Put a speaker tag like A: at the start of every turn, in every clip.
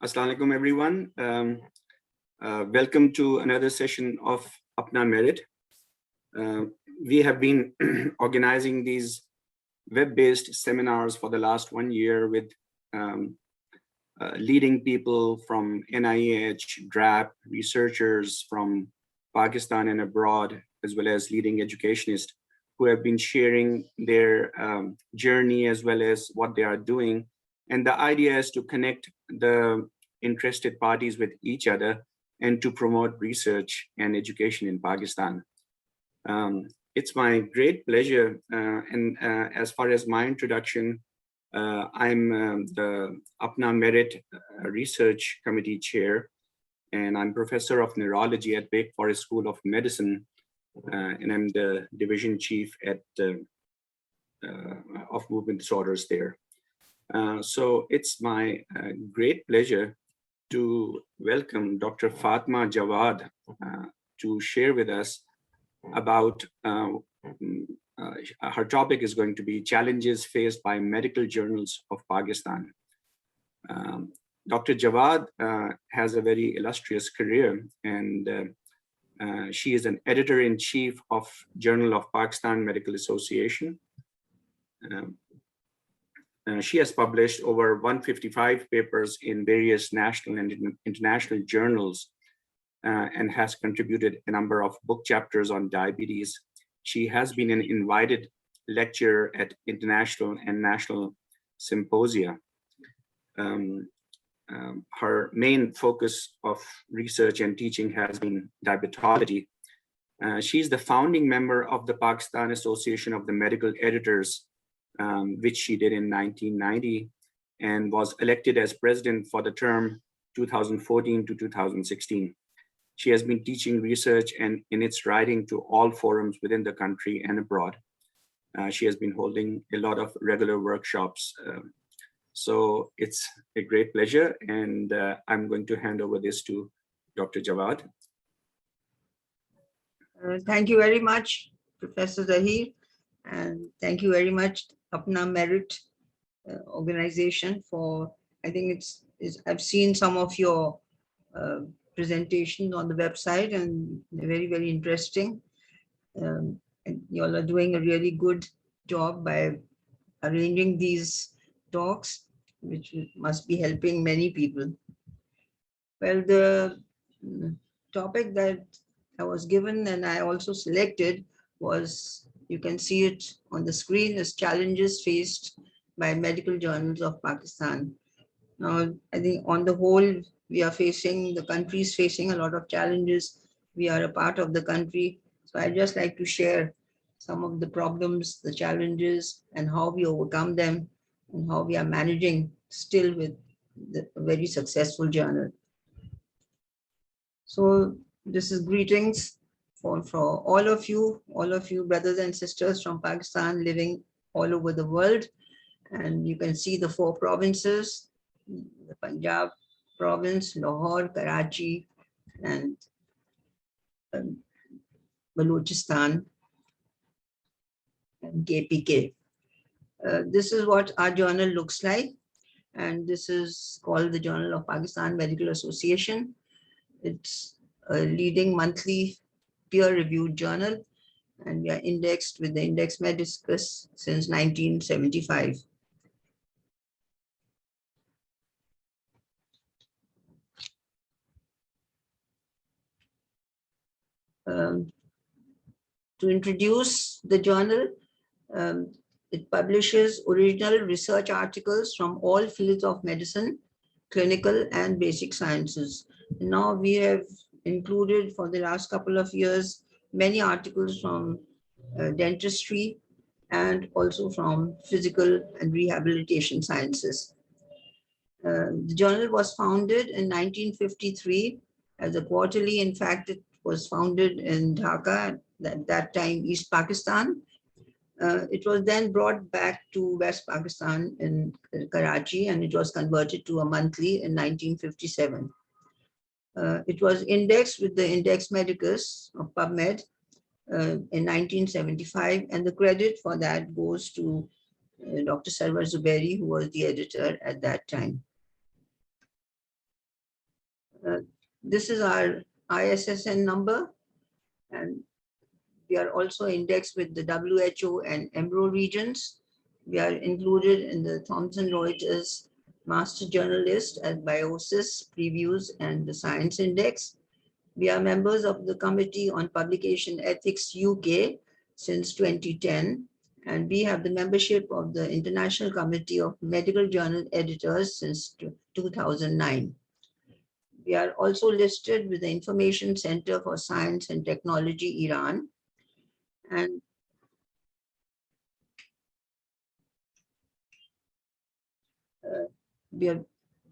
A: Assalamu alaikum, everyone. Welcome to another session of APPNA MERIT. We have been organizing these web-based seminars for the last 1 year with leading people from NIH, DRAP, researchers from Pakistan and abroad, as well as leading educationists who have been sharing their journey as well as what they are doing. And the idea is to connect the interested parties with each other and to promote research and education in Pakistan. It's my great pleasure. As far as my introduction, I'm the APPNA MERIT Research Committee Chair, and I'm Professor of Neurology at Wake Forest School of Medicine, and I'm the Division Chief at of Movement Disorders there. So it's my great pleasure to welcome Dr. FATEMA JAWAD to share with us about her topic is going to be challenges faced by medical journals of Pakistan. Dr. JAWAD has a very illustrious career, and she is an editor-in-chief of Journal of Pakistan Medical Association. She has published over 155 papers in various national and international journals and has contributed a number of book chapters on diabetes. She has been an invited lecturer at international and national symposia. Her main focus of research and teaching has been diabetology. She's the founding member of the Pakistan Association of the Medical Editors, which she did in 1990, and was elected as president for the term 2014 to 2016. She has been teaching research and in its writing to all forums within the country and abroad. She has been holding a lot of regular workshops. So it's a great pleasure, and I'm going to hand over this to Dr. JAWAD.
B: Thank you very much, Professor Zahir, and thank you very much, APPNA MERIT organization, for, I think I've seen some of your presentations on the website, and they're very, very interesting. And you all are doing a really good job by arranging these talks, which must be helping many people. Well, the topic that I was given and I also selected was, you can see it on the screen, as challenges faced by medical journals of Pakistan. Now, I think on the whole, the country is facing a lot of challenges. We are a part of the country. So I'd just like to share some of the problems, the challenges, and how we overcome them, and how we are managing still with the very successful journal. So this is greetings for all of you brothers and sisters from Pakistan living all over the world. And you can see the 4 provinces, the Punjab province, Lahore, Karachi, and Balochistan, and KPK. This is what our journal looks like. And this is called the Journal of Pakistan Medical Association. It's a leading monthly peer-reviewed journal, and we are indexed with the Index Medicus since 1975. To introduce the journal, it publishes original research articles from all fields of medicine, clinical and basic sciences. Now we have included, for the last couple of years, many articles from dentistry and also from physical and rehabilitation sciences. The journal was founded in 1953 as a quarterly. In fact, it was founded in Dhaka, at that time East Pakistan. It was then brought back to West Pakistan in Karachi, and it was converted to a monthly in 1957. It was indexed with the Index Medicus of PubMed in 1975, and the credit for that goes to Dr. Sarwar Zubairi, who was the editor at that time. This is our ISSN number, and we are also indexed with the WHO and EMRO regions. We are included in the Thomson Reuters Master Journal list as Biosis, Previews, and the Science Index. We are members of the Committee on Publication Ethics UK since 2010, and we have the membership of the International Committee of Medical Journal Editors since 2009. We are also listed with the Information Center for Science and Technology, Iran. And we are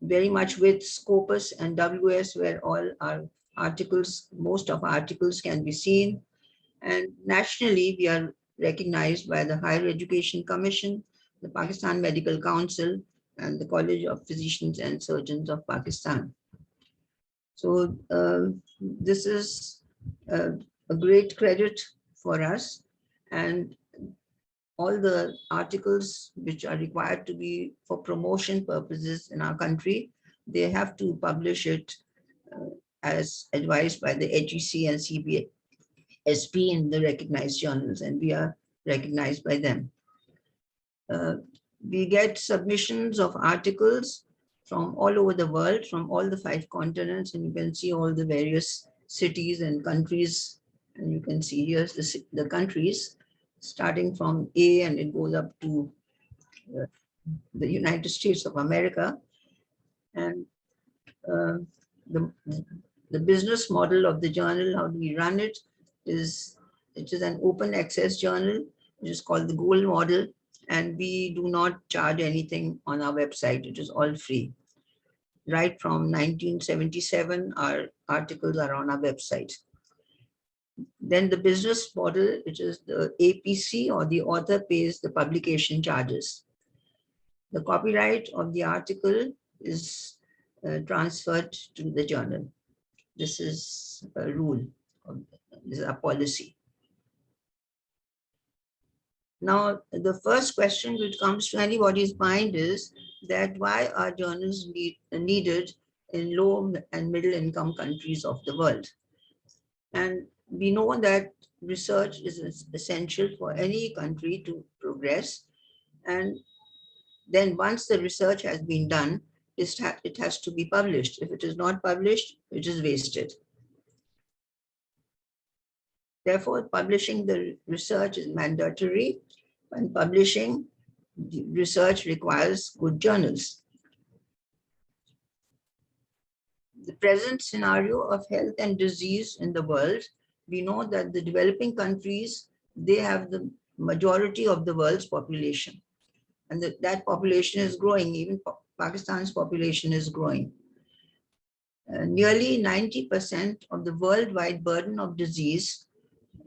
B: very much with Scopus and WS, where all our articles, most of our articles can be seen. And nationally, we are recognized by the Higher Education Commission, the Pakistan Medical Council, and the College of Physicians and Surgeons of Pakistan. So this is a great credit for us, and all the articles which are required to be for promotion purposes in our country, they have to publish it as advised by the HEC and CBSP in the recognized journals, and we are recognized by them. We get submissions of articles from all over the world, from all the 5 continents, and you can see all the various cities and countries, and you can see here's the countries, starting from A, and it goes up to the United States of America. And the business model of the journal, how do we run it, is it is an open access journal, which is called the Gold Model, and we do not charge anything on our website. It is all free. Right from 1977, our articles are on our website. Then the business model, which is the APC, or the author pays the publication charges. The copyright of the article is transferred to the journal. This is a rule, this is a policy. Now, the first question which comes to anybody's mind is that why are journals needed in low and middle income countries of the world? And we know that research is essential for any country to progress. And then once the research has been done, it has to be published. If it is not published, it is wasted. Therefore, publishing the research is mandatory, and publishing the research requires good journals. The present scenario of health and disease in the world, we know that the developing countries, they have the majority of the world's population. And that population is growing, even Pakistan's population is growing. Nearly 90% of the worldwide burden of disease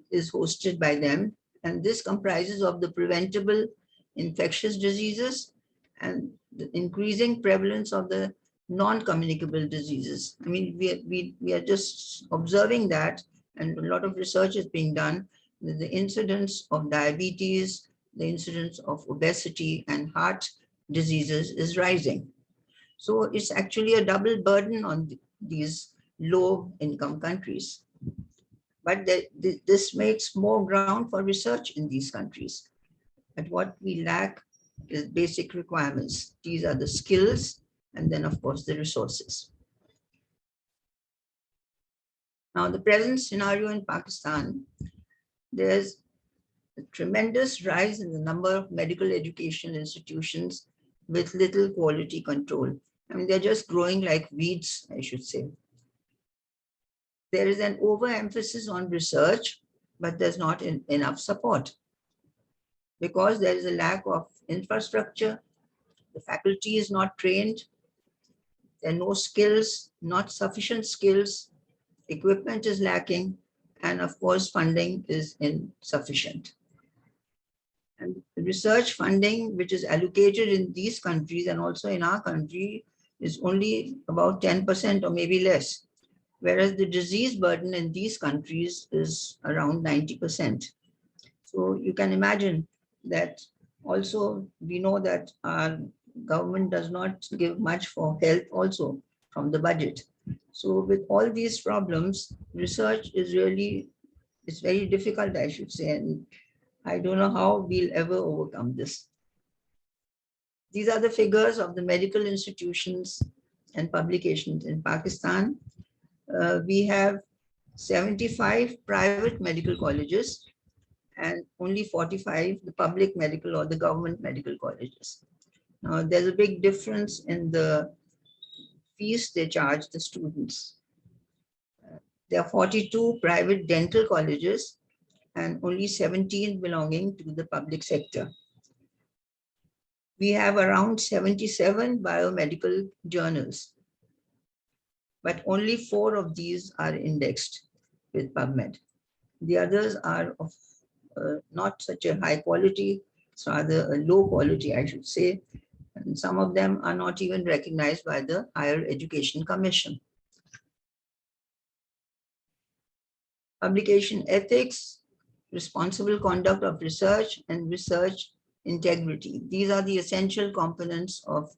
B: is hosted by them. And this comprises of the preventable infectious diseases and the increasing prevalence of the non-communicable diseases. I mean, we are just observing that, and a lot of research is being done, that the incidence of diabetes, the incidence of obesity and heart diseases is rising. So it's actually a double burden on these low income countries. But this makes more ground for research in these countries. But what we lack is basic requirements. These are the skills, and then of course the resources. Now, the present scenario in Pakistan, there's a tremendous rise in the number of medical education institutions with little quality control. I mean, they're just growing like weeds, I should say. There is an overemphasis on research, but there's not enough support because there is a lack of infrastructure. The faculty is not trained. There are no skills, not sufficient skills. Equipment is lacking. And of course, funding is insufficient. And research funding, which is allocated in these countries and also in our country, is only about 10% or maybe less. Whereas the disease burden in these countries is around 90%. So you can imagine that also we know that our government does not give much for health also from the budget. So with all these problems, research is really, it's very difficult, I should say, and I don't know how we'll ever overcome this. These are the figures of the medical institutions and publications in Pakistan. We have 75 private medical colleges and only 45 the public medical or the government medical colleges. Now, there's a big difference in the fees they charge the students. There are 42 private dental colleges and only 17 belonging to the public sector. We have around 77 biomedical journals, but only 4 of these are indexed with PubMed. The others are of not such a high quality, it's rather a low quality, I should say. And some of them are not even recognized by the Higher Education Commission. Publication ethics, responsible conduct of research, and research integrity. These are the essential components of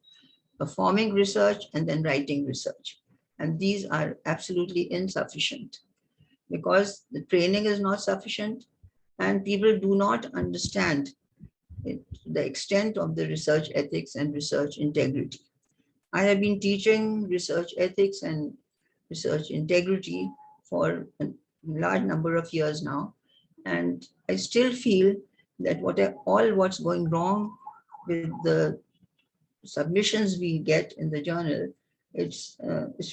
B: performing research and then writing research. And these are absolutely insufficient because the training is not sufficient and people do not understand the extent of the research ethics and research integrity. I have been teaching research ethics and research integrity for a large number of years now, and I still feel that what's going wrong with the submissions we get in the journal, it's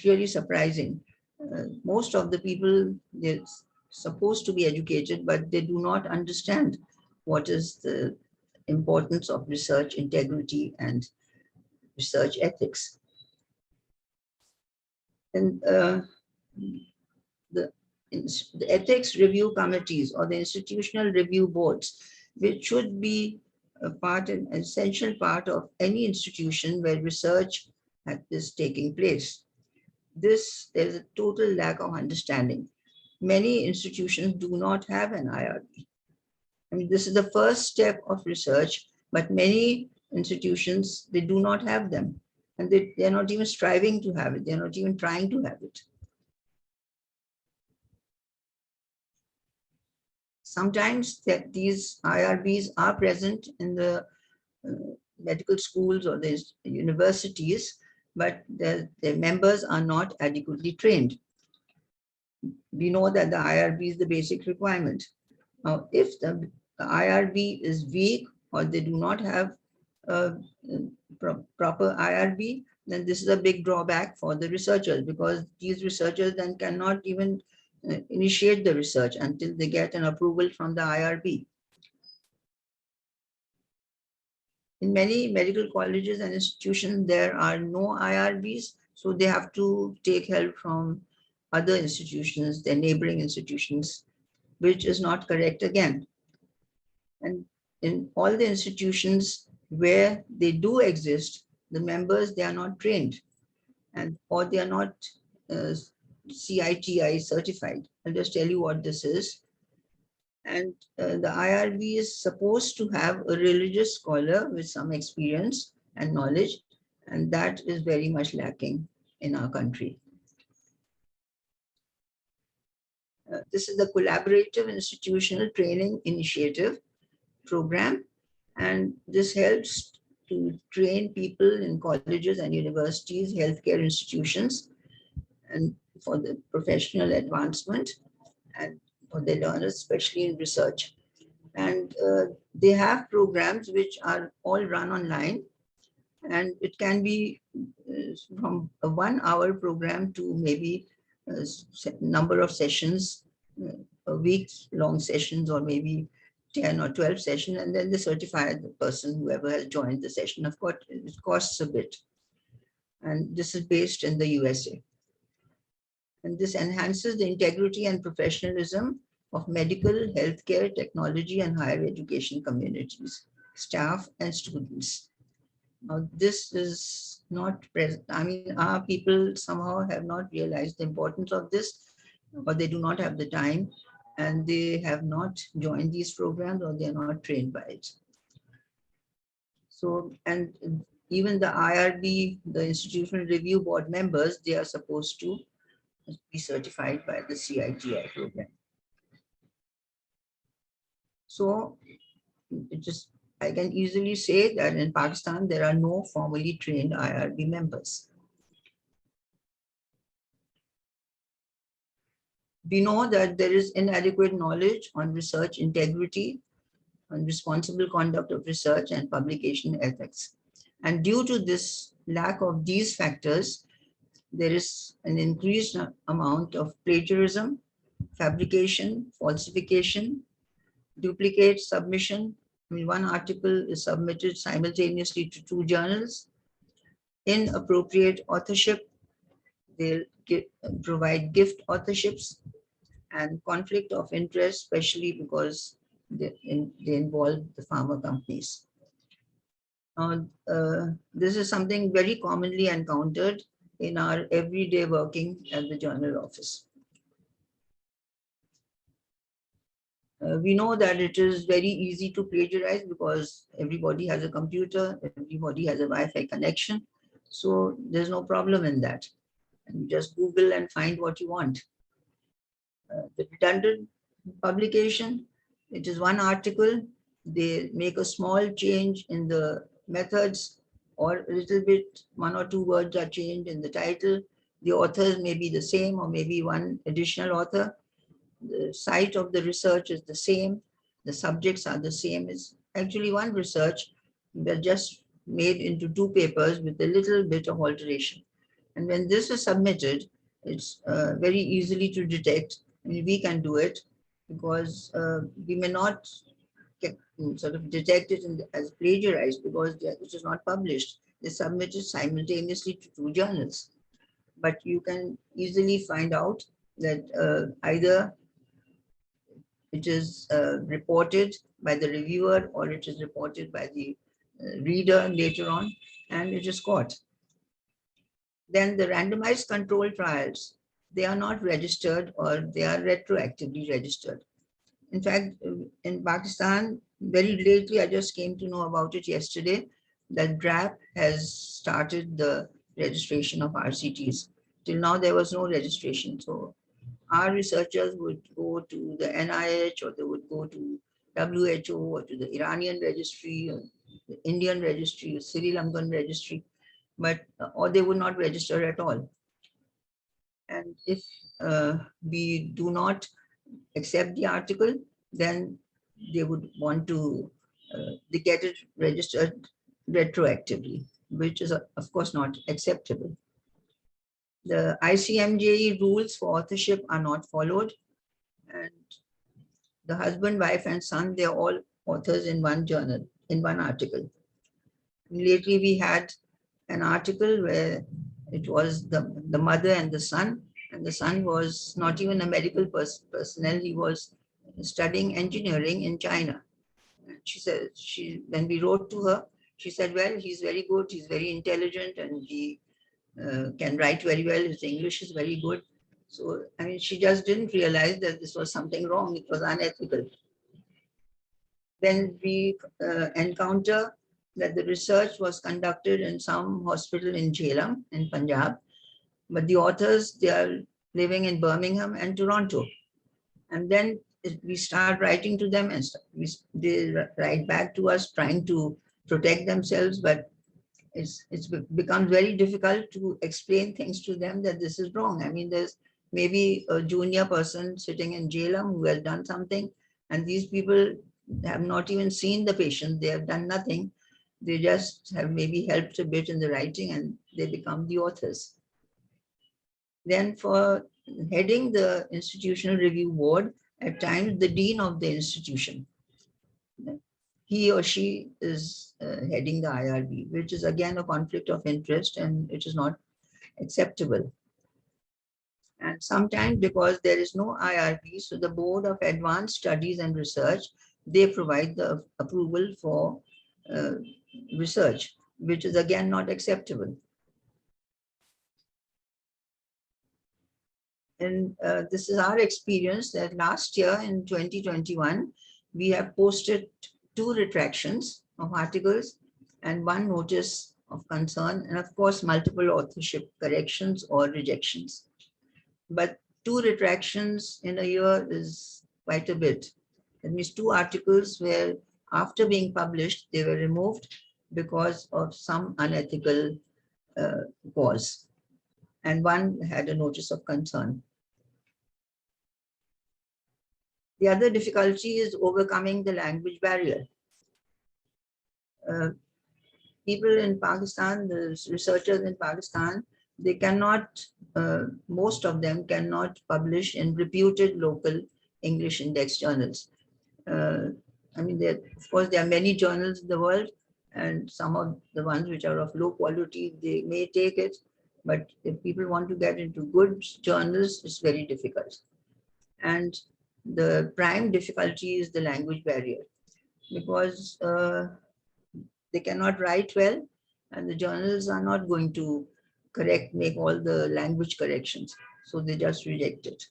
B: really surprising. Most of the people, they're supposed to be educated, but they do not understand what is the importance of research integrity and research ethics. And the ethics review committees or the institutional review boards, which should be an essential part of any institution where research is taking place. There's a total lack of understanding. Many institutions do not have an IRB. I mean, this is the first step of research, but many institutions, they do not have them. And they're not even striving to have it. They're not even trying to have it. Sometimes these IRBs are present in the medical schools or the universities, but their members are not adequately trained. We know that the IRB is the basic requirement. Now, if the IRB is weak or they do not have a proper IRB, then this is a big drawback for the researchers, because these researchers then cannot even initiate the research until they get an approval from the IRB. In many medical colleges and institutions, there are no IRBs, so they have to take help from other institutions, their neighboring institutions, which is not correct again. And in all the institutions where they do exist, the members, they are not trained, or they are not CITI certified. I'll just tell you what this is. And the IRB is supposed to have a religious scholar with some experience and knowledge, and that is very much lacking in our country. This is the Collaborative Institutional Training Initiative program, and this helps to train people in colleges and universities, healthcare institutions, and for the professional advancement and for the learners, especially in research. And they have programs which are all run online, and it can be from a 1 hour program to maybe a number of sessions, a week-long sessions, or maybe 10 or 12 sessions, and then they certify the person, whoever has joined the session. Of course, it costs a bit. And this is based in the USA. And this enhances the integrity and professionalism of medical, healthcare, technology, and higher education communities, staff, and students. Now, this is not present. I mean, our people somehow have not realized the importance of this, or they do not have the time, and they have not joined these programs, or they are not trained by it. So, and even the IRB, the Institutional Review Board members, they are supposed to be certified by the CITI program. So I can easily say that in Pakistan, there are no formally trained IRB members. We know that there is inadequate knowledge on research integrity, on responsible conduct of research and publication ethics. And due to this lack of these factors, there is an increased amount of plagiarism, fabrication, falsification, duplicate submission. I mean, one article is submitted simultaneously to 2 journals. Inappropriate authorship, they provide gift authorships, and conflict of interest, especially because they involve the pharma companies. This is something very commonly encountered in our everyday working at the journal office. We know that it is very easy to plagiarize because everybody has a computer, everybody has a Wi-Fi connection. So there's no problem in that. And you just Google and find what you want. The redundant publication, it is one article. They make a small change in the methods, or a little bit, 1 or 2 words are changed in the title. The authors may be the same, or maybe one additional author. The site of the research is the same. The subjects are the same. It's actually one research that just made into 2 papers with a little bit of alteration. And when this is submitted, it's very easily to detect. I mean, we can do it because we may not sort of detect it as plagiarized because it is not published. They submitted simultaneously to 2 journals. But you can easily find out that either it is reported by the reviewer or it is reported by the reader later on, and it is caught. Then the randomized control trials, they are not registered or they are retroactively registered. In fact, in Pakistan, very lately, I just came to know about it yesterday, that DRAP has started the registration of RCTs. Till now, there was no registration. So our researchers would go to the NIH, or they would go to WHO, or to the Iranian registry, or the Indian registry, or Sri Lankan registry, but or they would not register at all. And if we do not accept the article, then they would want to they get it registered retroactively, which is of course not acceptable. The ICMJE rules for authorship are not followed, and the husband, wife, and son, they're all authors in one journal, in one article. Lately, we had an article where it was the mother and the son was not even a medical personnel. He was studying engineering in China. She said, when we wrote to her, she said, well, he's very good, he's very intelligent, and he can write very well, his English is very good. So, I mean, she just didn't realize that this was something wrong, it was unethical. Then we encounter that the research was conducted in some hospital in Jhelum in Punjab, but the authors, they are living in Birmingham and Toronto. And then we start writing to them, and they write back to us trying to protect themselves, but it's become very difficult to explain things to them that this is wrong. I mean, there's maybe a junior person sitting in Jhelum who has done something, and these people have not even seen the patient. They have done nothing. They just have maybe helped a bit in the writing, and they become the authors. Then for heading the institutional review board, at times the dean of the institution, he or she is heading the IRB, which is again a conflict of interest, and it is not acceptable. And sometimes because there is no IRB, so the Board of Advanced Studies and Research, they provide the approval for research, which is again not acceptable. And this is our experience that last year in 2021, we have posted 2 retractions of articles and 1 notice of concern, and of course, multiple authorship corrections or rejections. but 2 retractions in a year is quite a bit. That means 2 articles where after being published, they were removed because of some unethical cause. And one had a notice of concern. The other difficulty is overcoming the language barrier. People in Pakistan, the researchers in Pakistan, they cannot, most of them cannot publish in reputed local English index journals. I mean, of course, there are many journals in the world, and some of the ones which are of low quality, they may take it. But if people want to get into good journals, it's very difficult. And the prime difficulty is the language barrier, because they cannot write well, and the journals are not going to make all the language corrections. So they just reject it.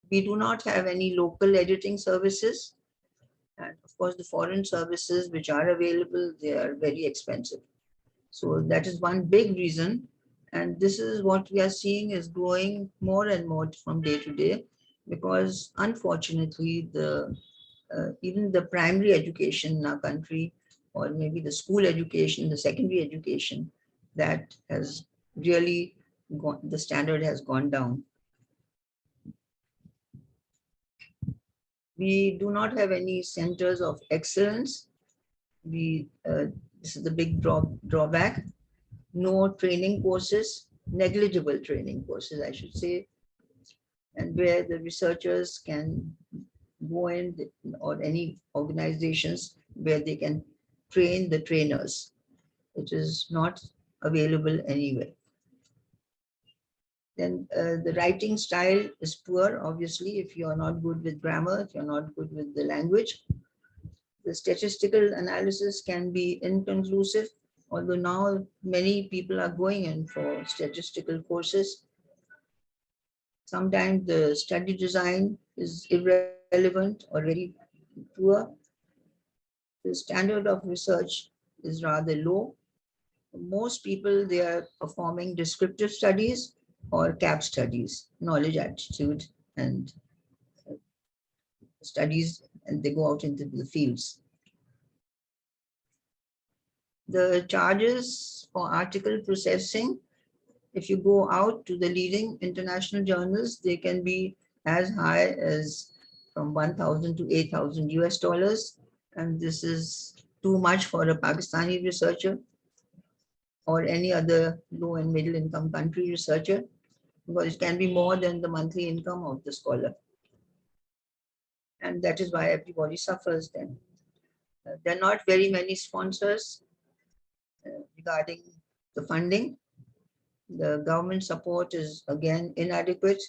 B: We do not have any local editing services. And of course, the foreign services which are available, they are very expensive. So that is one big reason. And this is what we are seeing is growing more and more from day to day, because unfortunately, even the primary education in our country, or maybe the school education, the secondary education, that has really the standard has gone down. We do not have any centers of excellence. This is the big drawback. No training courses, negligible training courses, I should say, and where the researchers can go in, or any organizations where they can train the trainers. It is not available anywhere. Then the writing style is poor, obviously, if you are not good with grammar, if you're not good with the language. The statistical analysis can be inconclusive, although now many people are going in for statistical courses. Sometimes the study design is irrelevant or very poor. The standard of research is rather low. Most people, they are performing descriptive studies or CAP studies, knowledge, attitude, and studies, and they go out into the fields. The charges for article processing, if you go out to the leading international journals, they can be as high as from 1,000 to 8,000 US dollars. And this is too much for a Pakistani researcher or any other low and middle income country researcher, because it can be more than the monthly income of the scholar. And that is why everybody suffers then. There are not very many sponsors regarding the funding. The government support is again inadequate,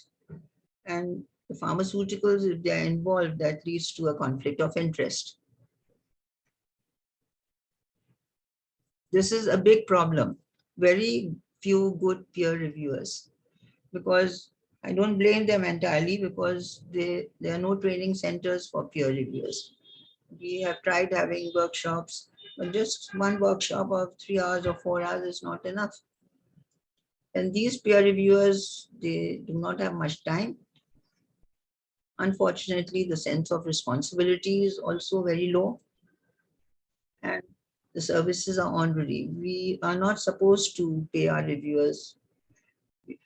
B: and the pharmaceuticals, if they are involved, that leads to a conflict of interest. This is a big problem. Very few good peer reviewers, because I don't blame them entirely, because there are no training centers for peer reviewers. We have tried having workshops, but just one workshop of 3 hours or 4 hours is not enough. And these peer reviewers, they do not have much time. Unfortunately, the sense of responsibility is also very low, and the services are honorary. We are not supposed to pay our reviewers.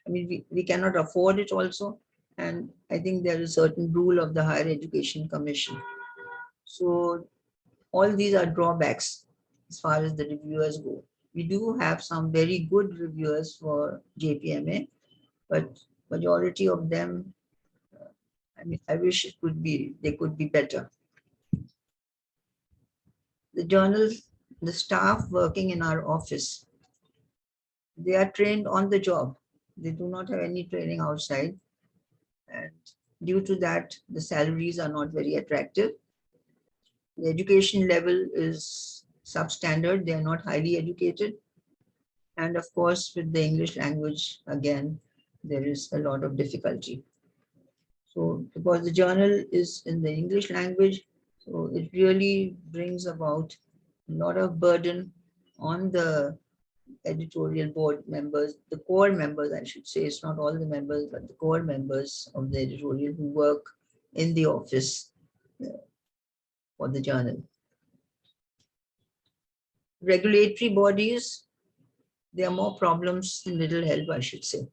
B: I mean, we cannot afford it also. And I think there is a certain rule of the Higher Education Commission. So all these are drawbacks as far as the reviewers go. We do have some very good reviewers for JPMA, but majority of them, I mean, I wish they could be better. The journals, the staff working in our office, they are trained on the job. They do not have any training outside. And due to that, the salaries are not very attractive. The education level is substandard. They are not highly educated. And of course, with the English language, again, there is a lot of difficulty. So because the journal is in the English language, so it really brings about a lot of burden on the editorial board members, the core members, I should say, it's not all the members, but the core members of the editorial who work in the office for the journal. Regulatory bodies, there are more problems than little help, I should say.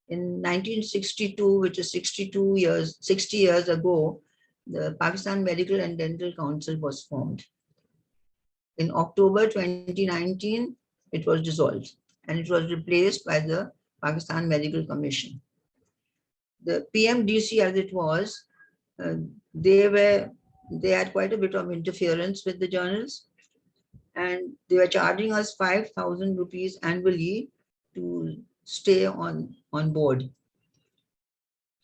B: In 1962, which is 60 years ago, the Pakistan Medical and Dental Council was formed. In October 2019, it was dissolved and it was replaced by the Pakistan Medical Commission. The PMDC, as it was, they had quite a bit of interference with the journals, and they were charging us 5,000 rupees annually to stay on board.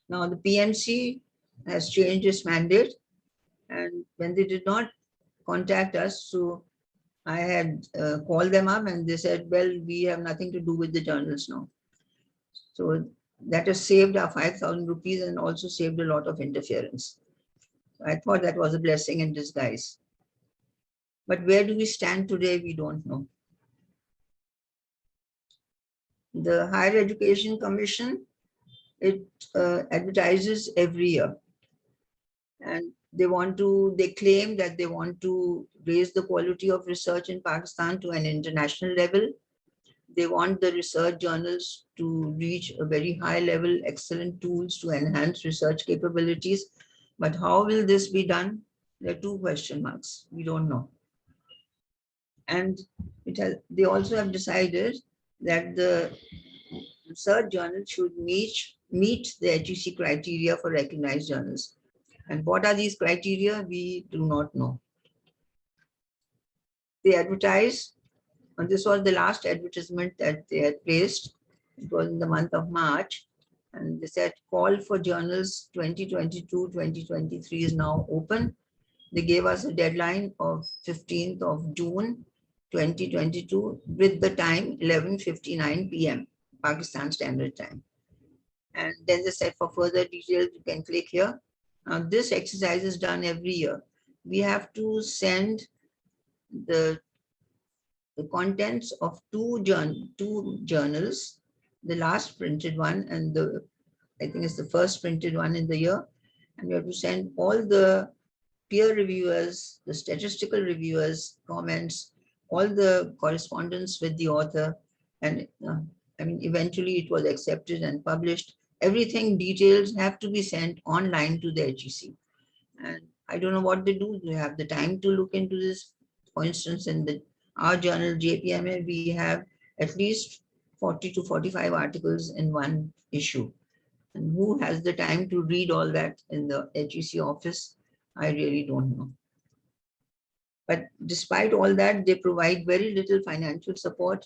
B: Now the PMC has changed its mandate, and when they did not contact us, so I had called them up and they said, well, we have nothing to do with the journals now. So that has saved our 5,000 rupees and also saved a lot of interference. I thought that was a blessing in disguise. But where do we stand today? We don't know. The Higher Education Commission, it advertises every year. And they claim that they want to raise the quality of research in Pakistan to an international level. They want the research journals to reach a very high level, excellent tools to enhance research capabilities. But how will this be done? There are two question marks. We don't know. And they also have decided that the research journal should meet the HEC criteria for recognized journals. And what are these criteria? We do not know. They advertise, and this was the last advertisement that they had placed. It was in the month of March. And they said, call for journals 2022-2023 is now open. They gave us a deadline of 15th of June, 2022, with the time 11:59 p.m. Pakistan Standard Time. And then they said, for further details, you can click here. Now, this exercise is done every year. We have to send the contents of two journals, the last printed one and I think it's the first printed one in the year. And we have to send all the peer reviewers, the statistical reviewers, comments, all the correspondence with the author. And eventually it was accepted and published. Everything, details have to be sent online to the HEC. And I don't know what they do. They have the time to look into this. For instance, in our journal, JPMA, we have at least 40 to 45 articles in one issue. And who has the time to read all that in the HEC office? I really don't know. But despite all that, they provide very little financial support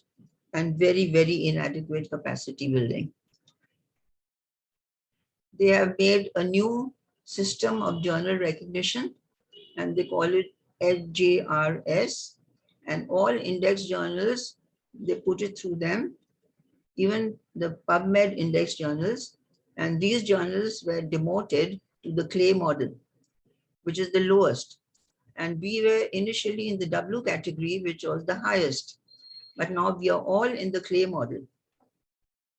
B: and very, very inadequate capacity building. They have made a new system of journal recognition, and they call it FJRS. And all index journals, they put it through them, even the PubMed index journals. And these journals were demoted to the clay model, which is the lowest. And we were initially in the W category, which was the highest. But now we are all in the clay model.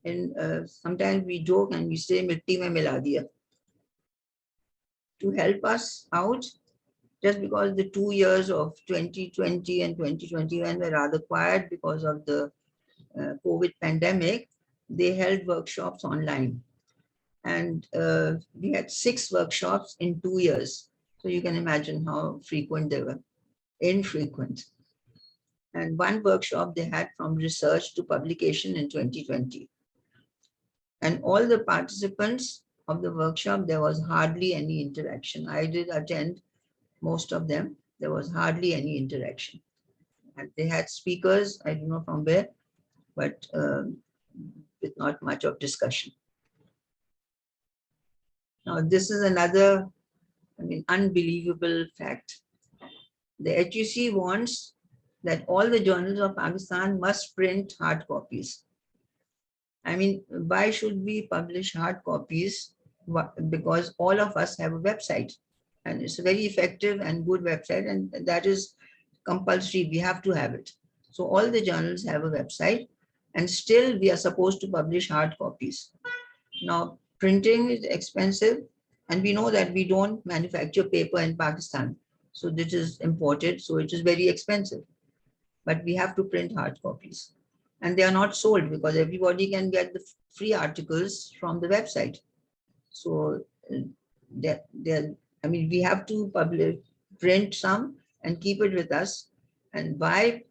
B: And sometimes we joke and we say, mitti mein mila diya. To help us out, just because the 2 years of 2020 and 2021 were rather quiet because of the COVID pandemic, they held workshops online. And we had 6 workshops in 2 years. So you can imagine how frequent they were, infrequent. And one workshop they had from research to publication in 2020. And all the participants of the workshop, there was hardly any interaction. I did attend most of them. There was hardly any interaction. And they had speakers, I don't know from where, but with not much of discussion. Now, this is another, unbelievable fact. The HEC wants that all the journals of Pakistan must print hard copies. Why should we publish hard copies? Because all of us have a website, and it's a very effective and good website, and that is compulsory. We have to have it. So all the journals have a website, and still we are supposed to publish hard copies. Now, printing is expensive, and we know that we don't manufacture paper in Pakistan. So this is imported, so it is very expensive. But we have to print hard copies. And they are not sold because everybody can get the free articles from the website. So I mean, we have to publish, print some and keep it with us. And why?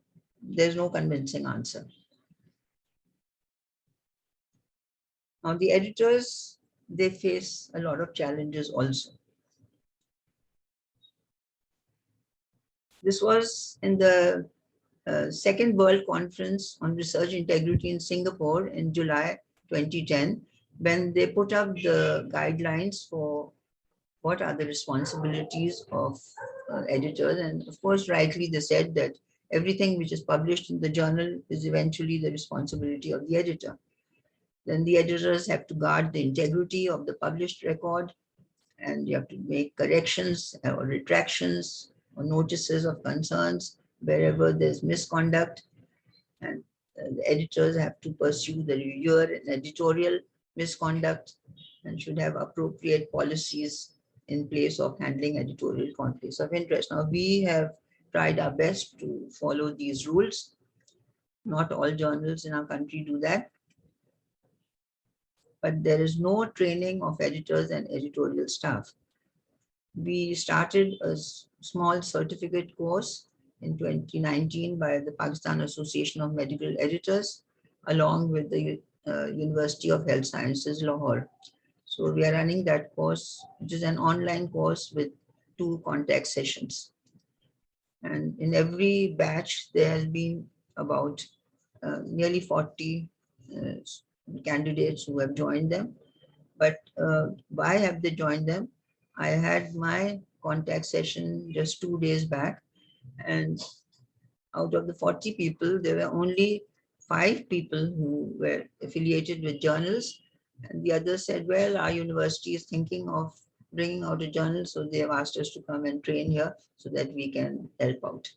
B: There's no convincing answer. Now, the editors, they face a lot of challenges also. This was in the Second World Conference on Research Integrity in Singapore in July 2010, when they put up the guidelines for what are the responsibilities of editors. And of course, rightly they said that everything which is published in the journal is eventually the responsibility of the editor. Then the editors have to guard the integrity of the published record, and you have to make corrections or retractions or notices of concerns wherever there's misconduct. And the editors have to pursue the reviewer in editorial misconduct and should have appropriate policies in place of handling editorial conflicts of interest. Now, we have tried our best to follow these rules. Not all journals in our country do that. But there is no training of editors and editorial staff. We started a small certificate course in 2019 by the Pakistan Association of Medical Editors, along with the University of Health Sciences, Lahore. So we are running that course, which is an online course with 2 contact sessions. And in every batch, there has been about nearly 40 candidates who have joined them. But why have they joined them? I had my contact session just 2 days back, and out of the 40 people, there were only 5 people who were affiliated with journals, and the others said, well, our university is thinking of bringing out a journal, so they have asked us to come and train here so that we can help out.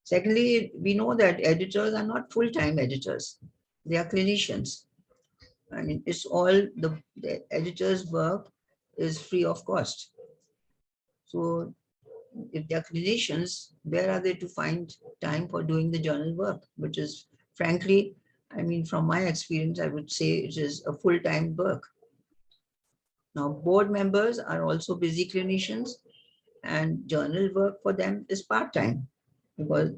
B: Secondly, we know that editors are not full-time editors. They are clinicians. I mean, it's all the editor's work is free of cost. So if they're clinicians, where are they to find time for doing the journal work? Which is, frankly, I mean, from my experience, I would say it is a full-time work. Now, board members are also busy clinicians, and journal work for them is part-time because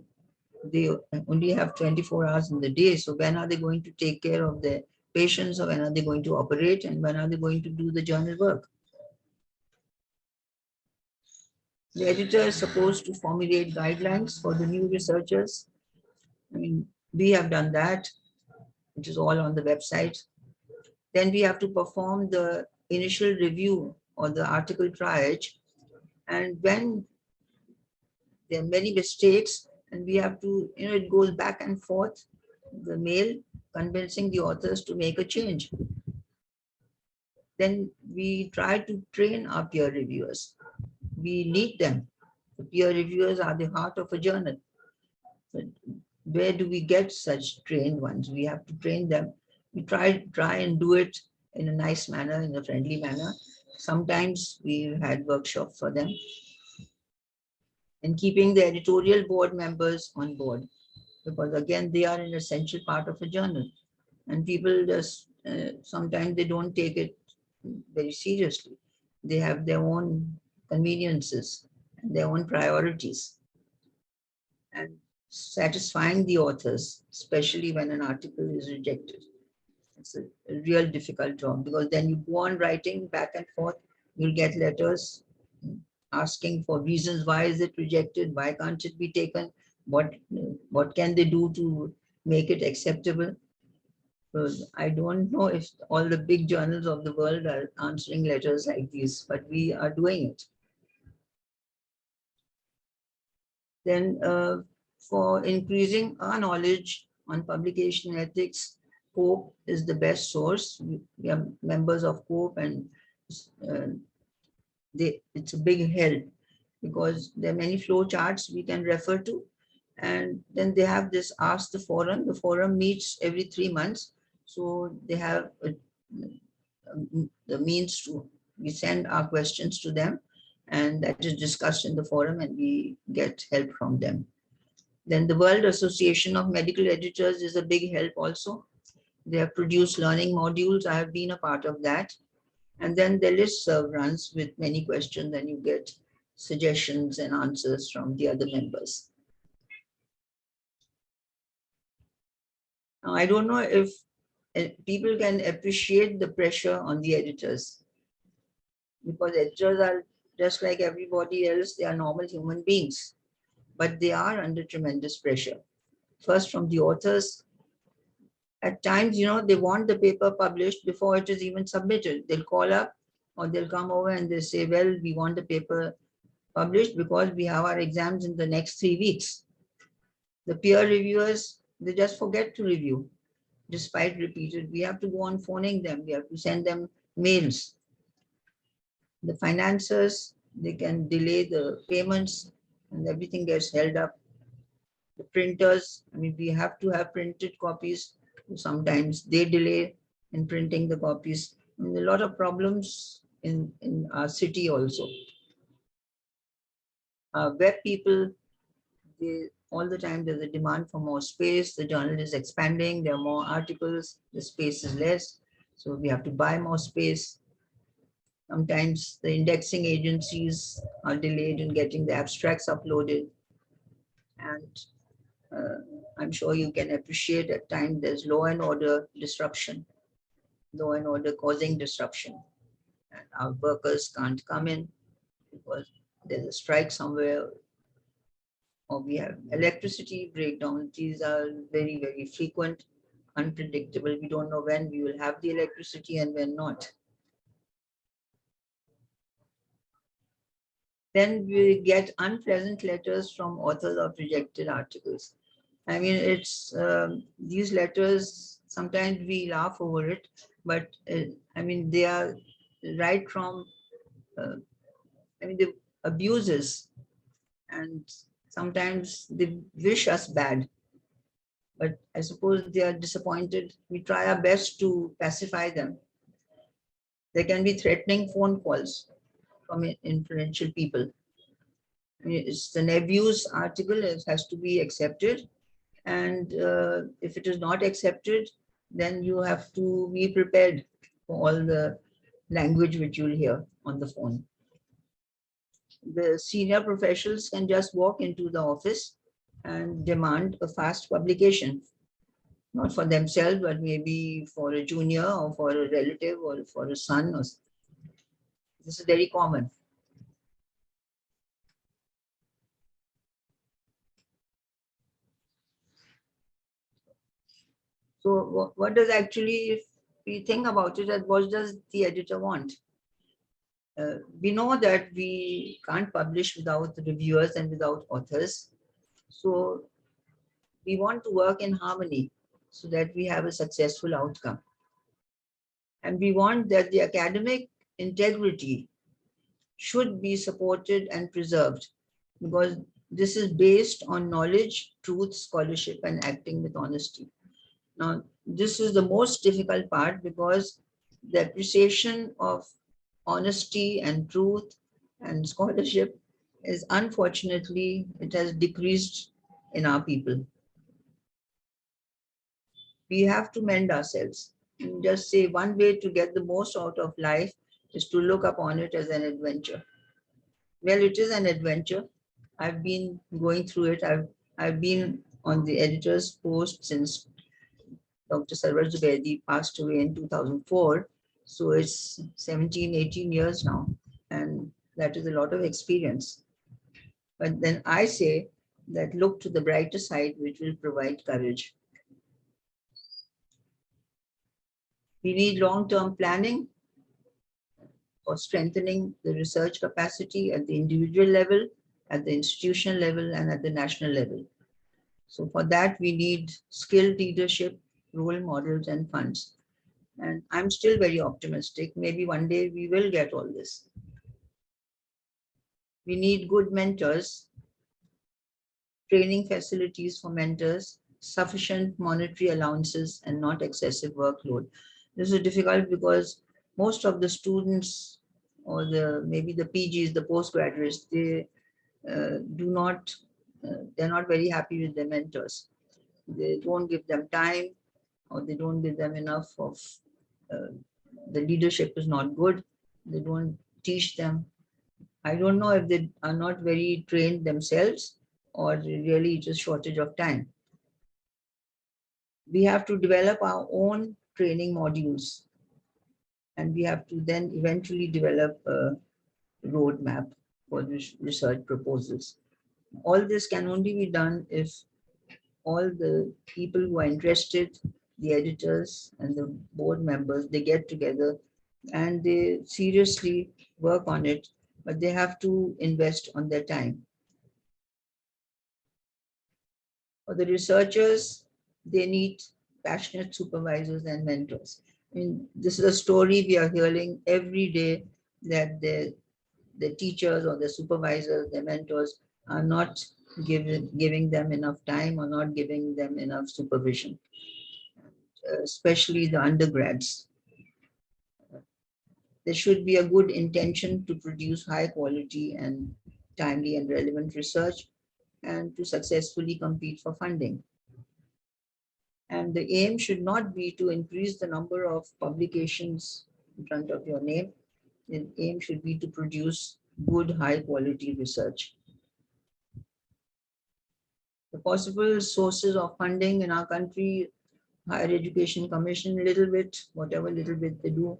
B: they only have 24 hours in the day. So when are they going to take care of their patients, or when are they going to operate, and when are they going to do the journal work? The editor is supposed to formulate guidelines for the new researchers. I mean, we have done that, which is all on the website. Then we have to perform the initial review or the article triage. And when there are many mistakes, and we have to, it goes back and forth, the mail convincing the authors to make a change. Then we try to train our peer reviewers. We need them. The peer reviewers are the heart of a journal. But where do we get such trained ones? We have to train them. We try and do it in a nice manner, in a friendly manner. Sometimes we've had workshops for them. And keeping the editorial board members on board, because again, they are an essential part of a journal. And people just, sometimes they don't take it very seriously. They have their own conveniences and their own priorities. And satisfying the authors, especially when an article is rejected, it's a real difficult job, because then you go on writing back and forth, you'll get letters asking for reasons. Why is it rejected? Why can't it be taken? What can they do to make it acceptable? So I don't know if all the big journals of the world are answering letters like these, but we are doing it. Then for increasing our knowledge on publication ethics, COPE is the best source. We are members of COPE, and it's a big help, because there are many flow charts we can refer to, And then they have this Ask the Forum. The forum meets every 3 months. So they have the means to, we send our questions to them, and that is discussed in the forum, and we get help from them. Then the World Association of Medical Editors is a big help also. They have produced learning modules. I have been a part of that. And then the listserv runs with many questions, and you get suggestions and answers from the other members. Now, I don't know if people can appreciate the pressure on the editors, because editors are just like everybody else. They are normal human beings, but they are under tremendous pressure. First, from the authors. At times, they want the paper published before it is even submitted. They'll call up or they'll come over and they say, well, we want the paper published because we have our exams in the next 3 weeks. The peer reviewers, they just forget to review, despite repeated. We have to go on phoning them. We have to send them mails. The financiers, they can delay the payments and everything gets held up. The printers, we have to have printed copies. Sometimes they delay in printing the copies. A lot of problems in our city also. Web people, all the time there's a demand for more space. The journal is expanding. There are more articles. The space is less. So we have to buy more space. Sometimes the indexing agencies are delayed in getting the abstracts uploaded. And I'm sure you can appreciate at times there's law and order disruption, law and order causing disruption. And our workers can't come in because there's a strike somewhere, or we have electricity breakdown. These are very, very frequent, unpredictable. We don't know when we will have the electricity and when not. Then we get unpleasant letters from authors of rejected articles. It's these letters, sometimes we laugh over it, but they are right from, the abuses, and sometimes they wish us bad. But I suppose they are disappointed. We try our best to pacify them. There can be threatening phone calls from influential people. It's an abuse article. It has to be accepted. And if it is not accepted, then you have to be prepared for all the language which you'll hear on the phone. The senior professionals can just walk into the office and demand a fast publication, not for themselves, but maybe for a junior or for a relative or for a son. This is very common. So what does actually, if we think about it, what does the editor want? We know that we can't publish without reviewers and without authors. So we want to work in harmony so that we have a successful outcome. And we want that the academic integrity should be supported and preserved, because this is based on knowledge, truth, scholarship, and acting with honesty. Now, this is the most difficult part, because the appreciation of honesty and truth and scholarship is, unfortunately, it has decreased in our people. We have to mend ourselves and just say one way to get the most out of life is to look upon it as an adventure. Well, it is an adventure. I've been going through it. I've been on the editor's post since Dr. Sarwar Zubaidi passed away in 2004. So it's 17, 18 years now. And that is a lot of experience. But then I say that look to the brighter side, which will provide courage. We need long-term planning for strengthening the research capacity at the individual level, at the institutional level, and at the national level. So for that, we need skilled leadership, role models, and funds. And I'm still very optimistic. Maybe one day we will get all this. We need good mentors training facilities for mentors, sufficient monetary allowances, and not excessive workload. This is difficult because most of the students or maybe the PGs, the postgraduates, they do not, they're not very happy with their mentors. They don't give them time, or they don't give them enough of, the leadership is not good. They don't teach them. I don't know if they are not very trained themselves or really just shortage of time. We have to develop our own training modules, and we have to then eventually develop a roadmap for research proposals. All this can only be done if all the people who are interested, the editors and the board members, they get together and they seriously work on it, but they have to invest on their time. For the researchers, they need passionate supervisors and mentors. I mean, this is a story we are hearing every day, that the teachers or the supervisors, the mentors are not giving them enough time or not giving them enough supervision, especially the undergrads. There should be a good intention to produce high quality and timely and relevant research and to successfully compete for funding. And the aim should not be to increase the number of publications in front of your name. The aim should be to produce good, high quality research. The possible sources of funding in our country: Higher Education Commission, little bit, whatever little bit they do.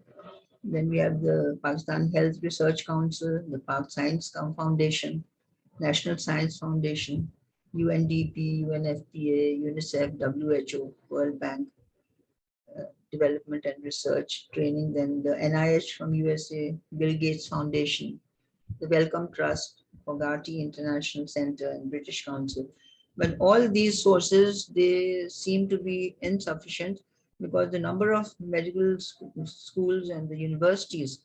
B: Then we have the Pakistan Health Research Council, the Pak Science Foundation, National Science Foundation, UNDP, UNFPA, UNICEF, WHO, World Bank, Development and Research Training, then the NIH from USA, Bill Gates Foundation, the Wellcome Trust, Fogarty International Center, and British Council. But all these sources, they seem to be insufficient because the number of medical schools and the universities,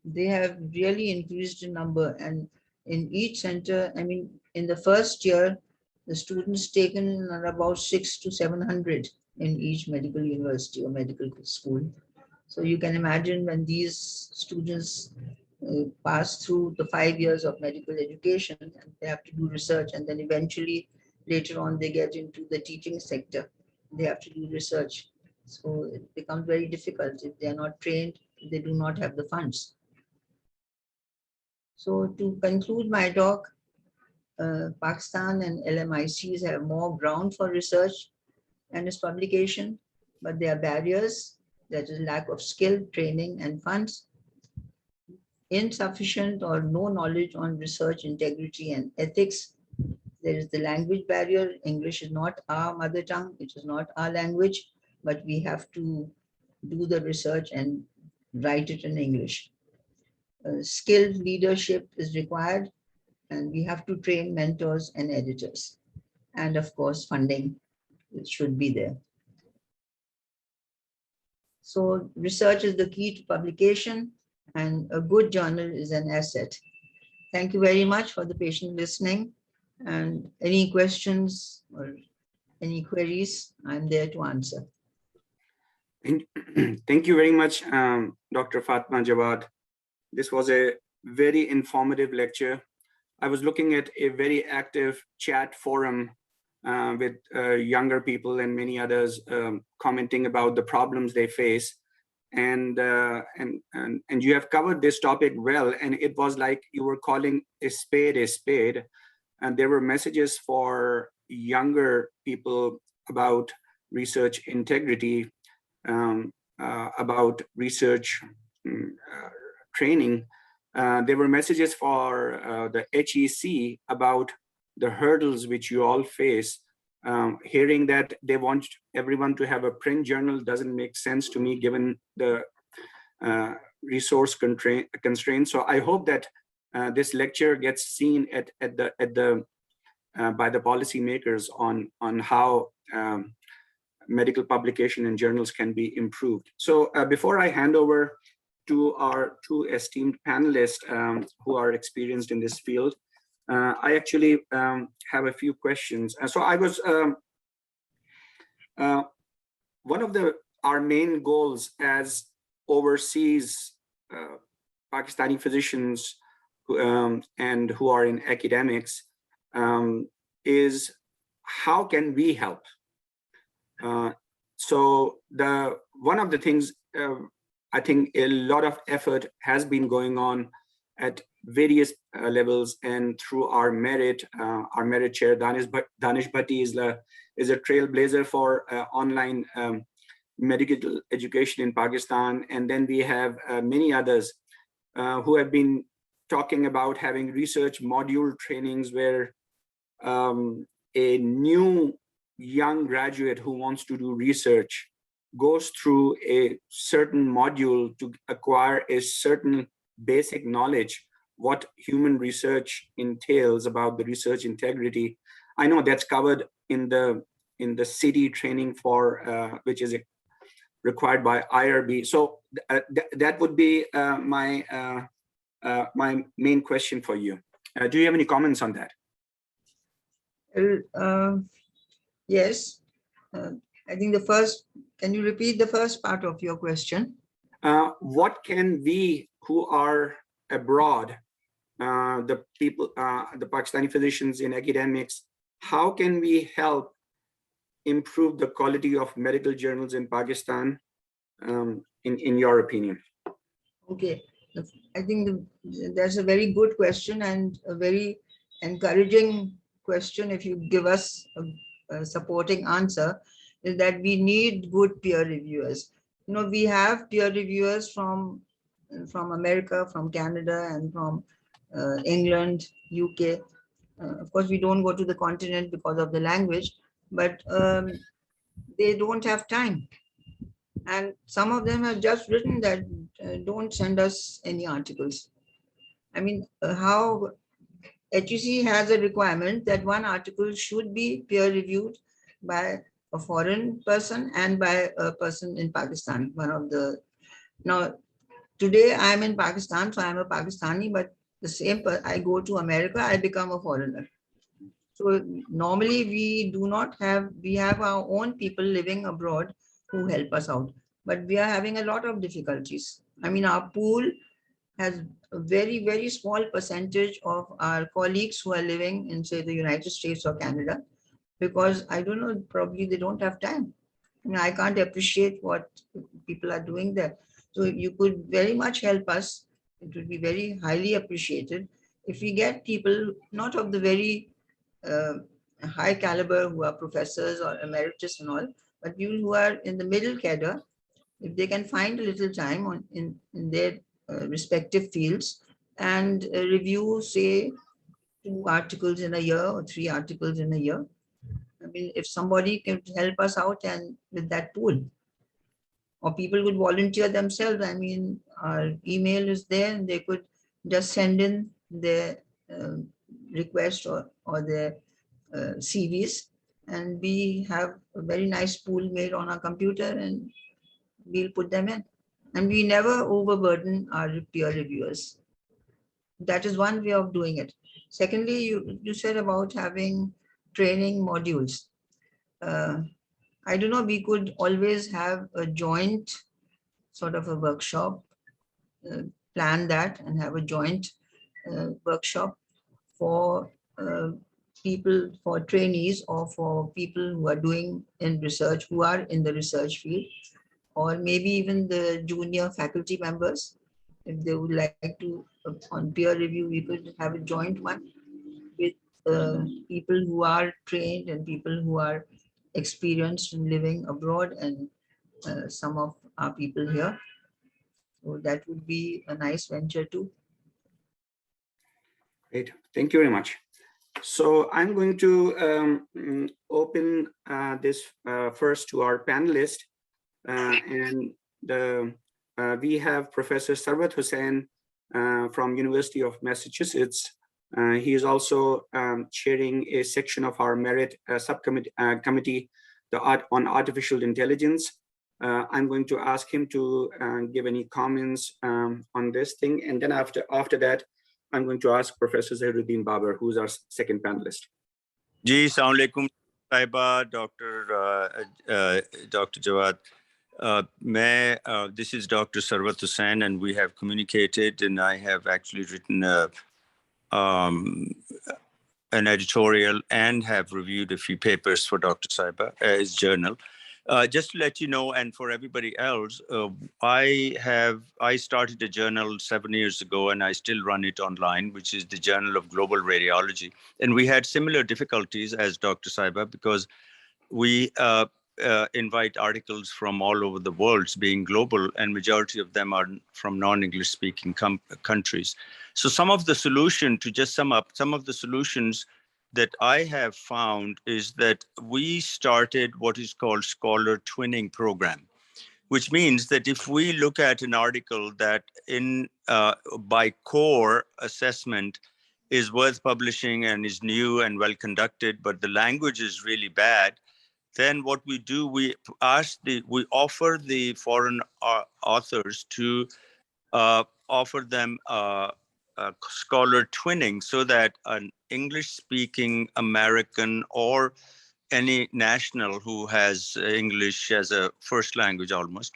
B: they have really increased in number. And in each center, I mean, in the first year, the students taken are about 600 to 700 in each medical university or medical school. So you can imagine when these students pass through the 5 years of medical education and they have to do research, and then eventually later on they get into the teaching sector, they have to do research. So it becomes very difficult if they are not trained, they do not have the funds. So to conclude my talk, Pakistan and LMICs have more ground for research and its publication, but there are barriers. There is lack of skill, training, and funds, insufficient or no knowledge on research integrity and ethics. There is the language barrier. English is not our mother tongue, it is not our language, but we have to do the research and write it in English. Skilled leadership is required, and we have to train mentors and editors. And of course, funding should be there. So research is the key to publication, and a good journal is an asset. Thank you very much for the patient listening, and any questions or any queries, I'm there to answer.
A: Thank you very much, Dr. Fatema Jawad. This was a very informative lecture. I was looking at a very active chat forum with younger people and many others commenting about the problems they face. And you have covered this topic well, and it was like you were calling a spade. And there were messages for younger people about research integrity, about research training. There were messages for the HEC about the hurdles which you all face. Hearing that they want everyone to have a print journal doesn't make sense to me given the resource constraints. So I hope that this lecture gets seen by the policymakers on how medical publication and journals can be improved. So before I hand over to our two esteemed panelists who are experienced in this field, I actually have a few questions. So I was one of our main goals as overseas Pakistani physicians and who are in academics is how can we help? So one of the things I think a lot of effort has been going on at various levels, and through our merit chair Danish Bhatti is a trailblazer for online medical education in Pakistan, and then we have many others who have been talking about having research module trainings where a new young graduate who wants to do research goes through a certain module to acquire a certain basic knowledge what human research entails, about the research integrity. I know that's covered in the city training for which is required by IRB. So that would be my main question for you. Do you have any comments on that?
B: Yes. I think can you repeat the first part of your question?
A: What can we who are abroad, the people, the Pakistani physicians in academics, how can we help improve the quality of medical journals in Pakistan, in your opinion?
B: Okay, I think that's a very good question and a very encouraging question. If you give us a supporting answer, is that we need good peer reviewers. You know, we have peer reviewers from America, from Canada, and from England, UK. Of course, we don't go to the continent because of the language, but they don't have time. And some of them have just written that don't send us any articles. I mean, how HEC has a requirement that one article should be peer reviewed by a foreign person and by a person in Pakistan. Now, today I'm in Pakistan, so I'm a Pakistani, but I go to America, I become a foreigner. So normally we have our own people living abroad who help us out, but we are having a lot of difficulties. I mean, our pool has a very, very small percentage of our colleagues who are living in, say, the United States or Canada, because I don't know, probably they don't have time. I mean, I can't appreciate what people are doing there. So if you could very much help us, it would be very highly appreciated if we get people not of the very high caliber who are professors or emeritus and all, but people who are in the middle cadre, if they can find a little time in their respective fields and review, say, 2 articles in a year or 3 articles in a year. I mean, if somebody can help us out and with that pool, or people would volunteer themselves. I mean, our email is there and they could just send in their request or their CVs, and we have a very nice pool made on our computer and we'll put them in. And we never overburden our peer reviewers. That is one way of doing it. Secondly, you said about having training modules. I don't know, we could always have a joint sort of a workshop, plan that and have a joint workshop for people, for trainees or for people who are doing in research, who are in the research field, or maybe even the junior faculty members. If they would like to, on peer review, we could have a joint one with people who are trained and people who are experienced in living abroad, and some of our people here. So that would be a nice venture too.
A: Great, thank you very much. So I'm going to open this first to our panelists, and we have Professor Sarwat Hussain from University of Massachusetts. He is also chairing a section of our merit subcommittee committee, on artificial intelligence. I'm going to ask him to give any comments on this thing, and then after that, I'm going to ask Professor Zahiruddin Babar, who's our second panelist.
C: Ji, Assalamu alaikum, Saiba, Dr. Jawad. This is Dr. Sarwat Hussain, and we have communicated, and I have actually written an editorial and have reviewed a few papers for Dr. Saiba, his journal. Just to let you know, and for everybody else, I started a journal 7 years ago, and I still run it online, which is the Journal of Global Radiology. And we had similar difficulties as Dr. Saiba, because we invite articles from all over the world, being global, and majority of them are from non-English speaking countries. So some of the solution, to just sum up, some of the solutions that I have found is that we started what is called scholar twinning program, which means that if we look at an article that by core assessment is worth publishing and is new and well conducted, but the language is really bad, then what we do, we offer the foreign authors to offer them scholar twinning, so that an English-speaking American or any national who has English as a first language almost,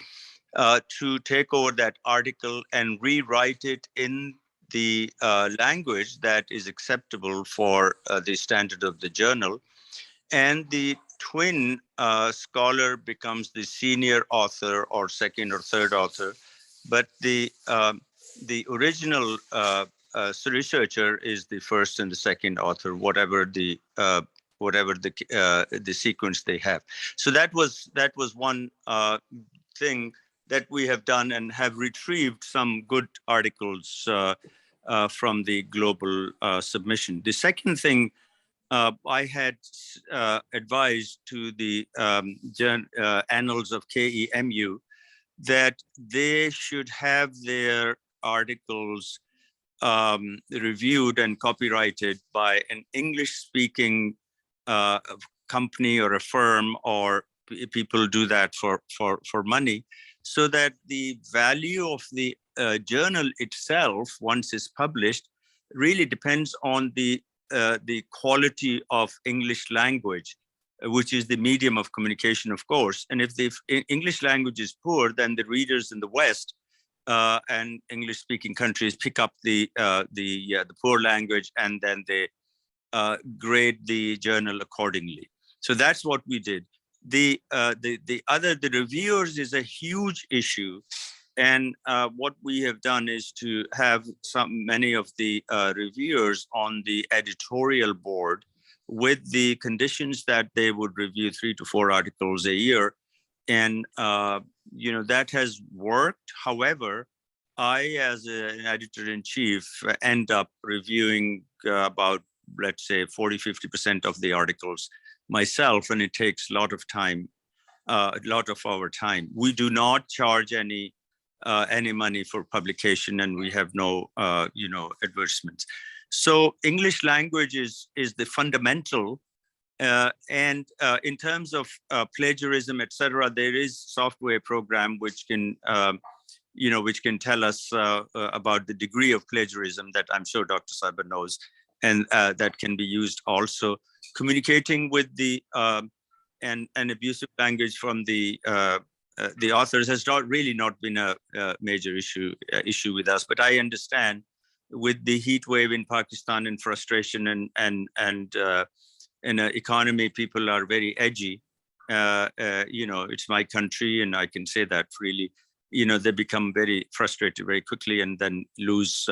C: to take over that article and rewrite it in the language that is acceptable for the standard of the journal. And the twin scholar becomes the senior author or second or third author, but the original researcher is the first and the second author, whatever the sequence they have. So that was one thing that we have done, and have retrieved some good articles from the global submission. The second thing, I had advised to the Annals of KEMU that they should have their articles reviewed and copyrighted by an English-speaking company or a firm, or people do that for money, so that the value of the journal itself, once it's published, really depends on the quality of English language, which is the medium of communication, of course. And if the English language is poor, then the readers in the West and English-speaking countries pick up the poor language, and then they grade the journal accordingly. So that's what we did. The reviewers is a huge issue. And what we have done is to have many of the reviewers on the editorial board, with the conditions that they would review 3 to 4 articles a year. And, that has worked. However, I, as an editor-in-chief, end up reviewing about, let's say, 40–50% of the articles myself, and it takes a lot of time, a lot of our time. We do not charge any money for publication, and we have no, advertisements. So English language is the fundamental, and in terms of plagiarism, etc., there is software program which can, which can tell us about the degree of plagiarism that I'm sure Dr. Saiba knows, and that can be used also. Communicating with the and abusive language from the authors has really not been a major issue with us, but I understand with the heat wave in Pakistan and frustration and in an economy, people are very edgy. It's my country, and I can say that freely. They become very frustrated very quickly, and then lose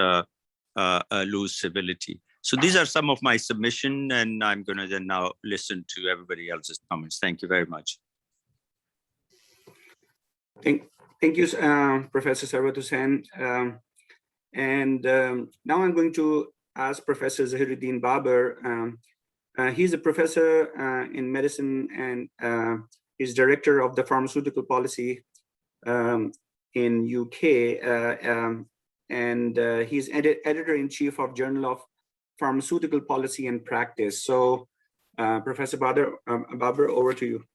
C: civility. So these are some of my submission, and I'm going to then now listen to everybody else's comments. Thank you very much.
A: Thank you, Professor Sarwat Hussain. Now I'm going to ask Professor Zahiruddin Babar. He's a professor in medicine, and he's director of the pharmaceutical policy in UK, and he's editor-in-chief of Journal of Pharmaceutical Policy and Practice. So, Professor Babar, over to you.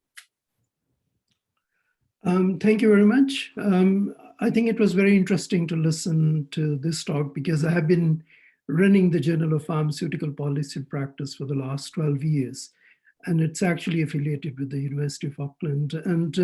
D: Thank you very much. I think it was very interesting to listen to this talk, because I have been running the Journal of Pharmaceutical Policy and Practice for the last 12 years. And it's actually affiliated with the University of Auckland. And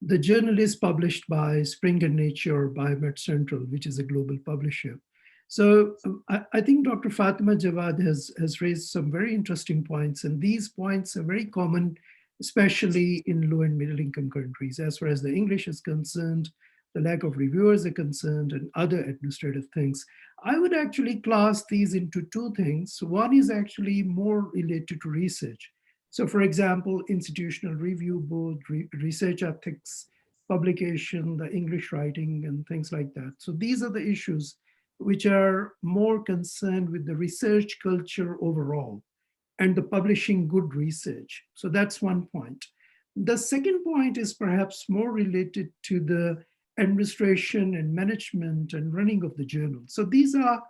D: the journal is published by Springer Nature or Biomed Central, which is a global publisher. So I think Dr. FATEMA JAWAD has raised some very interesting points, and these points are very common, especially in low and middle income countries, as far as the English is concerned, the lack of reviewers are concerned, and other administrative things. I would actually class these into two things. One is actually more related to research. So for example, institutional review board, research ethics, publication, the English writing, and things like that. So these are the issues which are more concerned with the research culture overall and the publishing good research. So that's one point. The second point is perhaps more related to the administration and management and running of the journal. So these are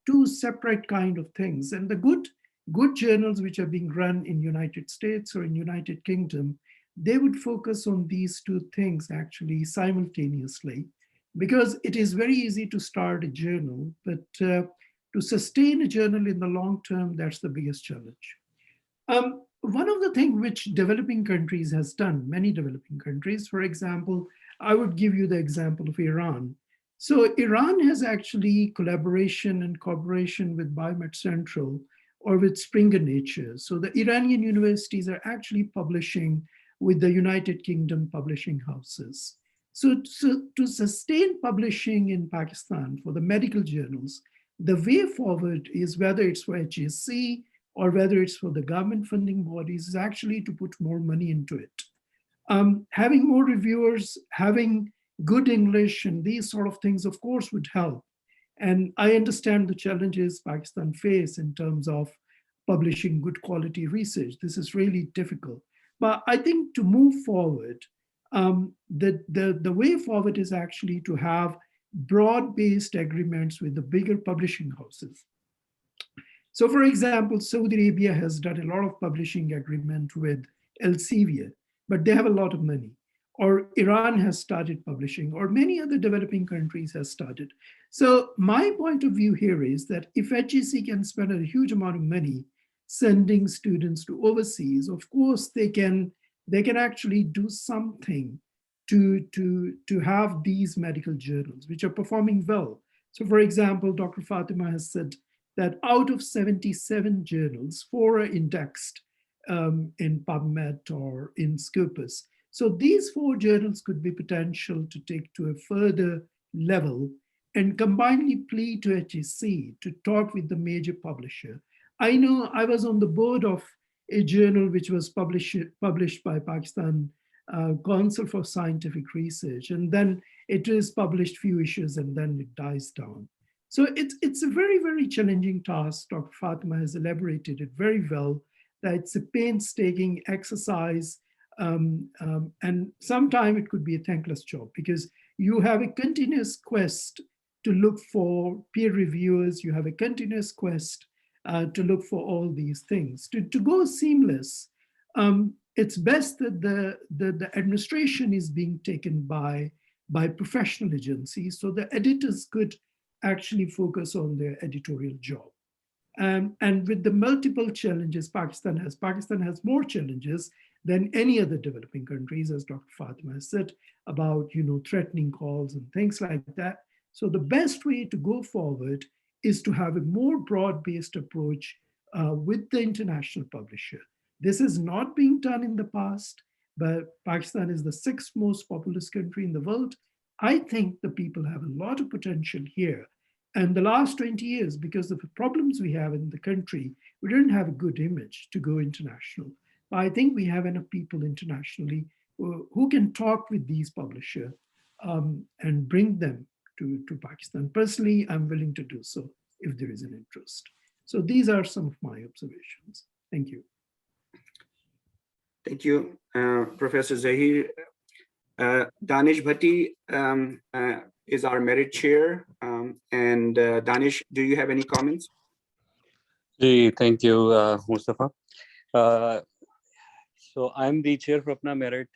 D: two separate kind of things. And the good journals which are being run in United States or in United Kingdom, they would focus on these two things actually simultaneously, because it is very easy to start a journal, but to sustain a journal in the long term, that's the biggest challenge. One of the things which developing countries has done, many developing countries, for example, I would give you the example of Iran. So Iran has actually collaboration and cooperation with Biomed Central or with Springer Nature. So the Iranian universities are actually publishing with the United Kingdom publishing houses. So to sustain publishing in Pakistan for the medical journals, the way forward is, whether it's for HSC or whether it's for the government funding bodies, is actually to put more money into it. Having more reviewers, having good English and these sort of things, of course, would help. And I understand the challenges Pakistan face in terms of publishing good quality research. This is really difficult. But I think to move forward, the way forward is actually to have broad-based agreements with the bigger publishing houses. So for example, Saudi Arabia has done a lot of publishing agreement with Elsevier, but they have a lot of money. Or Iran has started publishing, or many other developing countries have started. So my point of view here is that if HEC can spend a huge amount of money sending students to overseas, of course they can actually do something to have these medical journals, which are performing well. So for example, Dr. FATEMA has said that out of 77 journals, 4 are indexed in PubMed or in Scopus. So these 4 journals could be potential to take to a further level and combinedly plead to HEC to talk with the major publisher. I know I was on the board of a journal which was published by Pakistan Council for Scientific Research, and then it is published few issues and then it dies down. So it's a very, very challenging task. Dr. FATEMA has elaborated it very well, that it's a painstaking exercise, and sometimes it could be a thankless job because you have a continuous quest to look for peer reviewers, you have a continuous quest to look for all these things. To go seamless, it's best that the administration is being taken by professional agencies so the editors could actually focus on their editorial job. And with the multiple challenges Pakistan has more challenges than any other developing countries, as Dr. FATEMA has said, about threatening calls and things like that. So the best way to go forward is to have a more broad-based approach with the international publisher. This is not being done in the past, but Pakistan is the 6th most populous country in the world. I think the people have a lot of potential here. And the last 20 years, because of the problems we have in the country, we didn't have a good image to go international. But I think we have enough people internationally who can talk with these publishers and bring them to Pakistan. Personally, I'm willing to do so if there is an interest. So these are some of my observations. Thank you.
A: Thank you, Professor Zahir. Danish Bhatti is our merit chair. And Danish, do you have any comments?
E: Thank you, Mustafa. So I'm the chair for APPNA MERIT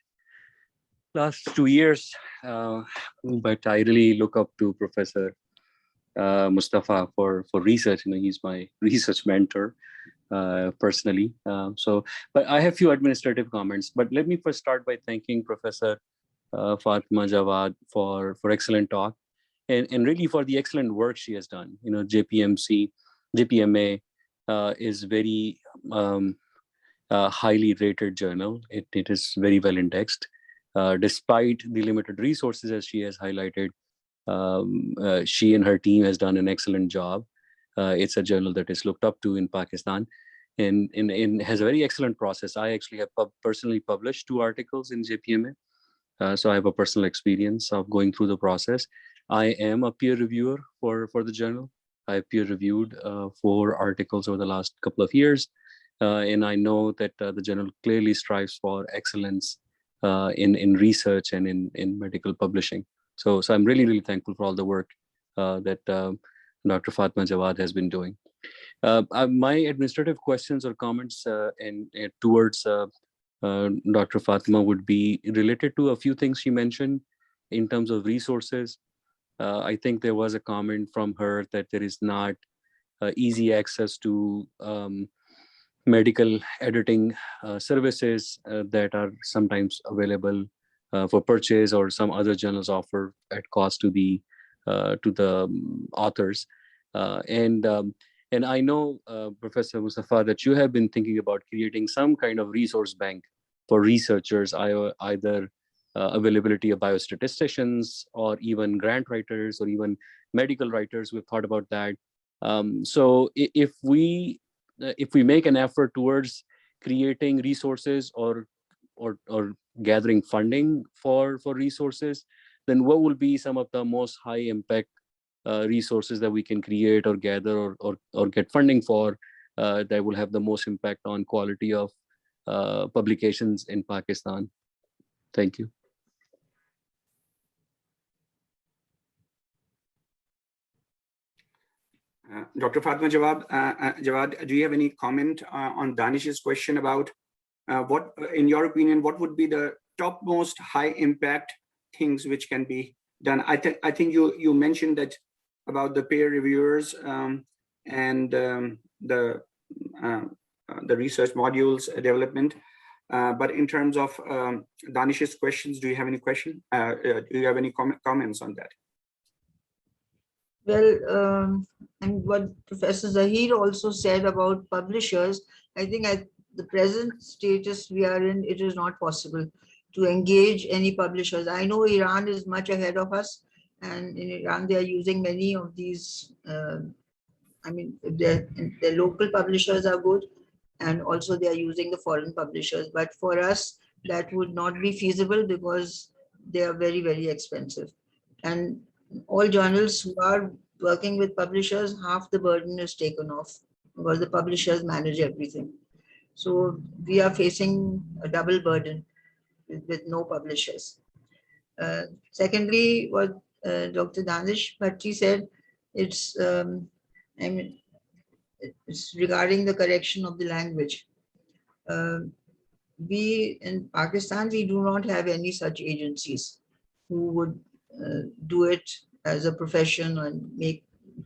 E: last 2 years, but I really look up to Professor Mustafa for research. He's my research mentor personally. But I have few administrative comments. But let me first start by thanking Professor FATEMA JAWAD for excellent talk and really for the excellent work she has done. JPMA is very highly rated journal. It is very well indexed. Despite the limited resources, as she has highlighted, she and her team has done an excellent job. It's a journal that is looked up to in Pakistan and has a very excellent process. I actually have personally published 2 articles in JPMA. So I have a personal experience of going through the process. I am a peer reviewer for the journal. I peer reviewed 4 articles over the last couple of years. And I know that the journal clearly strives for excellence in research and in medical publishing. So I'm really, really thankful for all the work that Dr. FATEMA JAWAD has been doing. My administrative questions or comments towards Dr. FATEMA would be related to a few things she mentioned in terms of resources. I think there was a comment from her that there is not easy access to medical editing services that are sometimes available for purchase, or some other journals offer at cost to the authors. And I know, Professor Mustafa, that you have been thinking about creating some kind of resource bank for researchers, either availability of biostatisticians or even grant writers or even medical writers. We've thought about that. So if we make an effort towards creating resources or gathering funding for resources, then what will be some of the most high impact resources that we can create or gather or get funding for that will have the most impact on quality of publications in Pakistan? Thank you.
A: Dr. FATEMA JAWAD, do you have any comment on Danish's question about what, in your opinion, what would be the topmost high impact things which can be done? I think you mentioned that about the peer reviewers and the research modules development. But in terms of Danish's questions, do you have any do you have any comments on that?
B: Well, and what Professor Zahir also said about publishers, I think at the present status we are in, it is not possible to engage any publishers. I know Iran is much ahead of us, and in Iran they are using many of these. I mean, their local publishers are good, and also they are using the foreign publishers. But for us, that would not be feasible because they are very, very expensive. And all journals who are working with publishers, half the burden is taken off because the publishers manage everything. So we are facing a double burden with no publishers. Secondly, what Dr. Danish Bhatti said, it's it's regarding the correction of the language. We in Pakistan, we do not have any such agencies who would do it as a profession and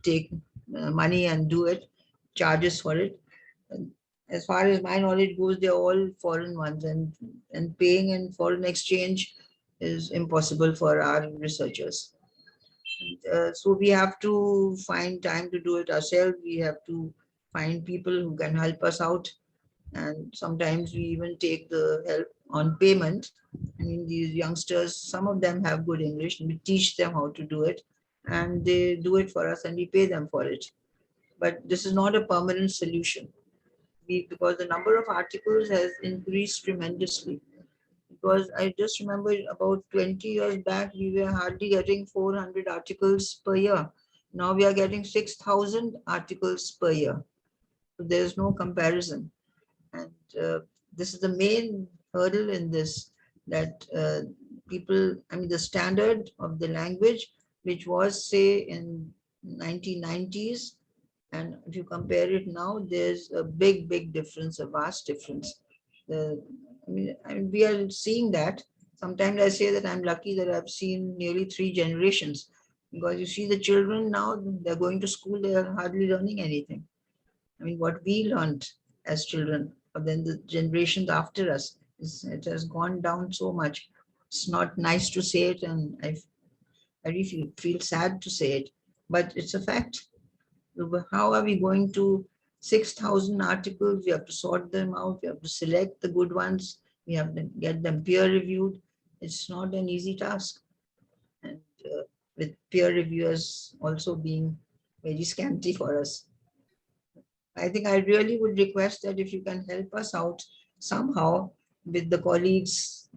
B: take money and do it, charges for it. And as far as my knowledge goes, they're all foreign ones, and paying in foreign exchange is impossible for our researchers. So we have to find time to do it ourselves. We have to find people who can help us out. And sometimes we even take the help on payment. I mean, these youngsters, some of them have good English, and we teach them how to do it, and they do it for us and we pay them for it. But this is not a permanent solution because the number of articles has increased tremendously. Because I just remember about 20 years back, we were hardly getting 400 articles per year. Now we are getting 6,000 articles per year. So there's no comparison. And this is the main hurdle in this, that people, I mean, the standard of the language, which was, say, in 1990s, and if you compare it now, there's a big, big difference, a vast difference. I mean, we are seeing that. Sometimes I say that I'm lucky that I've seen nearly 3 generations, Because you see the children now, they're going to school, they are hardly learning anything. I mean, what we learned as children, but then the generations after us, it has gone down so much. It's not nice to say it, and I really feel sad to say it, but it's a fact. How are we going to 6,000 articles? We have to sort them out. We have to select the good ones. We have to get them peer reviewed. It's not an easy task. And with peer reviewers also being very scanty for us. I think I really would request that if you can help us out somehow with the colleagues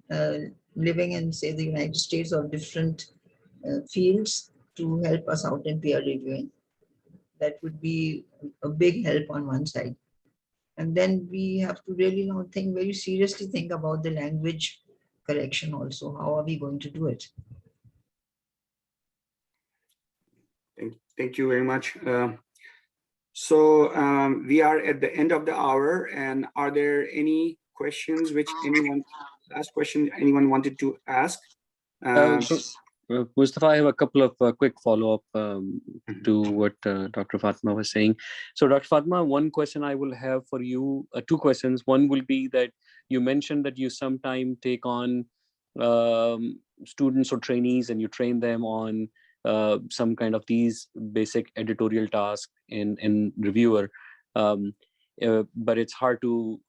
B: living in, say, the United States or different fields to help us out in peer reviewing. That would be a big help on one side. And then we have to really now think very seriously, think about the language correction also. How are we going to do it?
A: Thank you very much. So we are at the end of the hour, and are there any questions which anyone wanted to ask?
E: Mustafa, I have a couple of quick follow-up to what Dr. Fatema was saying. So Dr. Fatema, one question I will have for you, two questions. One will be that you mentioned that you sometimes take on students or trainees and you train them on some kind of these basic editorial tasks in reviewer. But it's hard to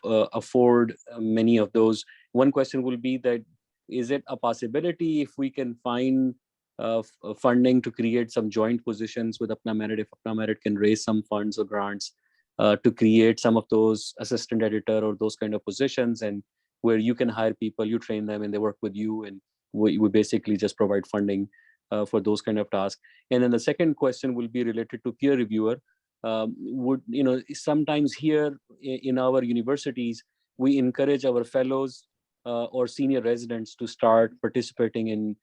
E: afford many of those. One question will be that, is it a possibility if we can find funding to create some joint positions with APPNA MERIT, if APPNA MERIT can raise some funds or grants to create some of those assistant editor or those kind of positions, and where you can hire people, you train them and they work with you, and we basically just provide funding for those kind of tasks. And then the second question will be related to peer reviewer. Sometimes here in our universities, we encourage our fellows or senior residents to start participating in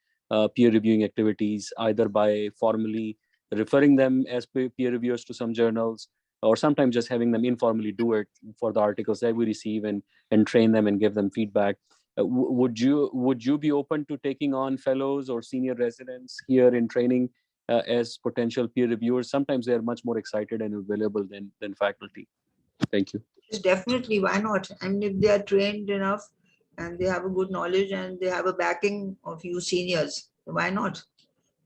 E: peer reviewing activities, either by formally referring them as peer reviewers to some journals, or sometimes just having them informally do it for the articles that we receive and train them and give them feedback. Would you be open to taking on fellows or senior residents here in training as potential peer reviewers? Sometimes they are much more excited and available than faculty. Thank you.
B: Yes, definitely, why not? I mean, if they are trained enough and they have a good knowledge and they have a backing of you seniors, why not?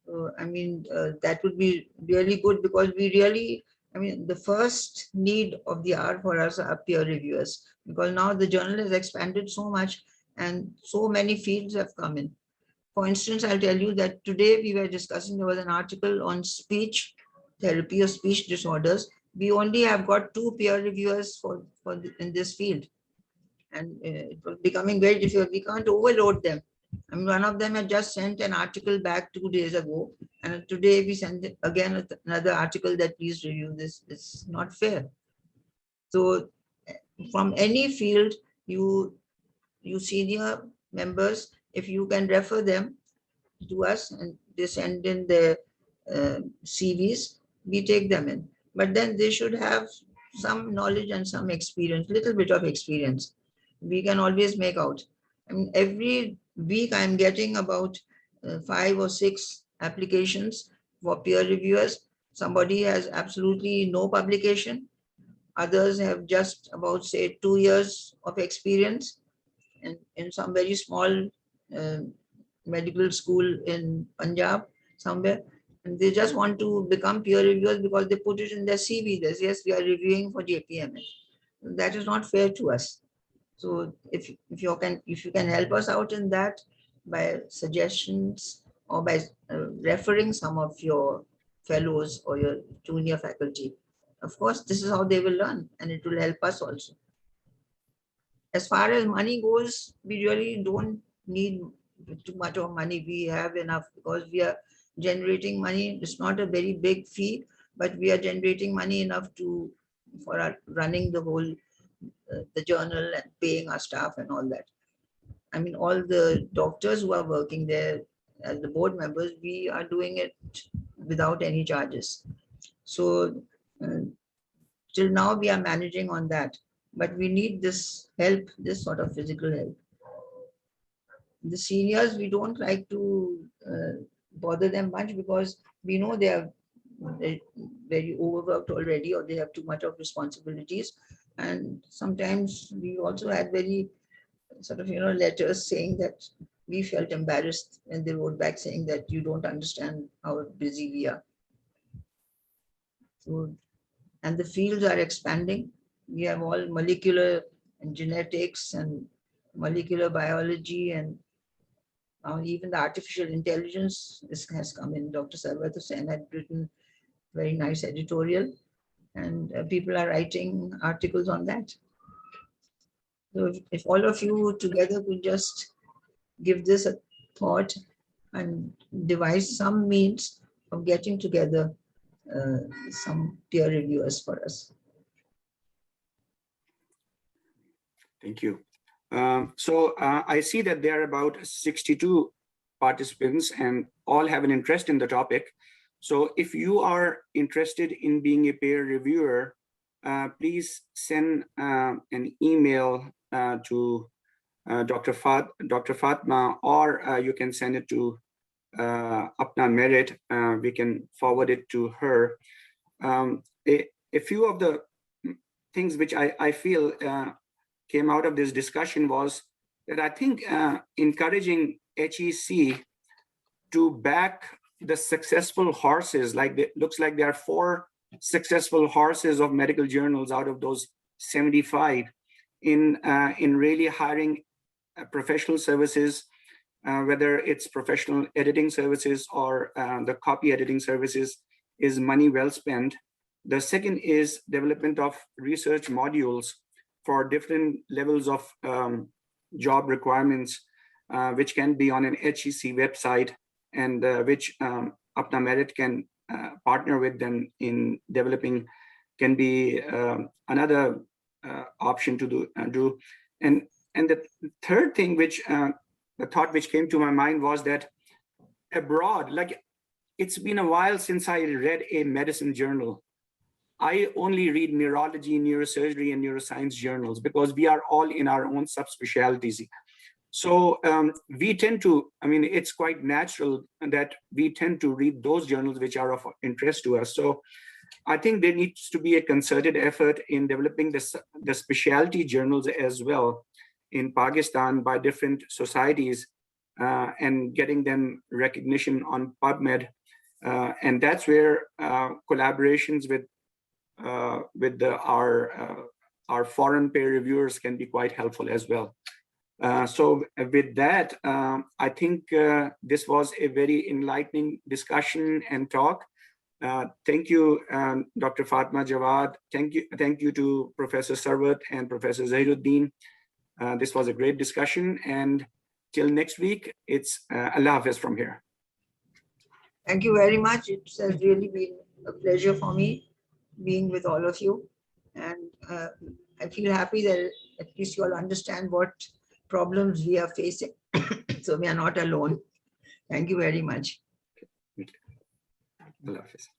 B: That would be really good, because we really, the first need of the hour for us are peer reviewers, because now the journal has expanded so much and so many fields have come in. For instance, I'll tell you that today we were discussing, there was an article on speech therapy or speech disorders. We only have got 2 peer reviewers in this field. And it was becoming very difficult. We can't overload them. One of them had just sent an article back 2 days ago. And today we sent again another article that please review this. It's not fair. So from any field, you senior members, if you can refer them to us and they send in their CVs, we take them in. But then they should have some knowledge and some experience, little bit of experience. We can always make out. Every week I'm getting about 5 or 6 applications for peer reviewers. Somebody has absolutely no publication. Others have just about, say, 2 years of experience in some very small medical school in Punjab somewhere. And they just want to become peer reviewers because they put it in their CV. They say, yes, we are reviewing for JPMA. That is not fair to us. So if you can help us out in that by suggestions or by referring some of your fellows or your junior faculty, of course, this is how they will learn and it will help us also. As far as money goes, we really don't need too much of money. We have enough because we are generating money. It's not a very big fee, but we are generating money enough for our running the whole the journal and paying our staff and all that. All the doctors who are working there as the board members, we are doing it without any charges. So till now we are managing on that, but we need this help, this sort of physical help. The seniors, we don't like to bother them much because we know they are very overworked already, or they have too much of responsibilities. And sometimes we also had very sort of, letters saying that we felt embarrassed when they wrote back saying that you don't understand how busy we are. So, and the fields are expanding. We have all molecular and genetics and molecular biology, and now even the artificial intelligence has come in. Dr. Sarwat Hussain had written very nice editorial, and people are writing articles on that. So if all of you together could just give this a thought and devise some means of getting together some peer reviewers for us.
A: Thank you. I see that there are about 62 participants and all have an interest in the topic. So if you are interested in being a peer reviewer, please send an email to Dr. Fatma, or you can send it to APPNA MERIT. We can forward it to her. A few of the things which I feel came out of this discussion was that I think encouraging HEC to back the successful horses, like it looks like there are 4 successful horses of medical journals out of those 75 in really hiring professional services, whether it's professional editing services or the copy editing services, is money well spent. The second is development of research modules for different levels of job requirements, which can be on an HEC website, and which APPNA MERIT can partner with them in developing, can be another option to do. And the third thing, which the thought which came to my mind was that abroad, like it's been a while since I read a medicine journal. I only read neurology, neurosurgery, and neuroscience journals because we are all in our own subspecialties. So we tend to, it's quite natural that we tend to read those journals which are of interest to us. So I think there needs to be a concerted effort in developing the specialty journals as well in Pakistan by different societies and getting them recognition on PubMed. And that's where collaborations with our foreign peer reviewers can be quite helpful as well. So with that, I think this was a very enlightening discussion and talk. Thank you, Dr. Fatma, Jawad. Thank you to Professor Sarwat and Professor Zahiruddin. This was a great discussion, and till next week, it's Allah Hafiz from here.
B: Thank you very much. It has really been a pleasure for me being with all of you. And I feel happy that at least you all understand what problems we are facing. So we are not alone. Thank you very much.
A: Allah Hafiz.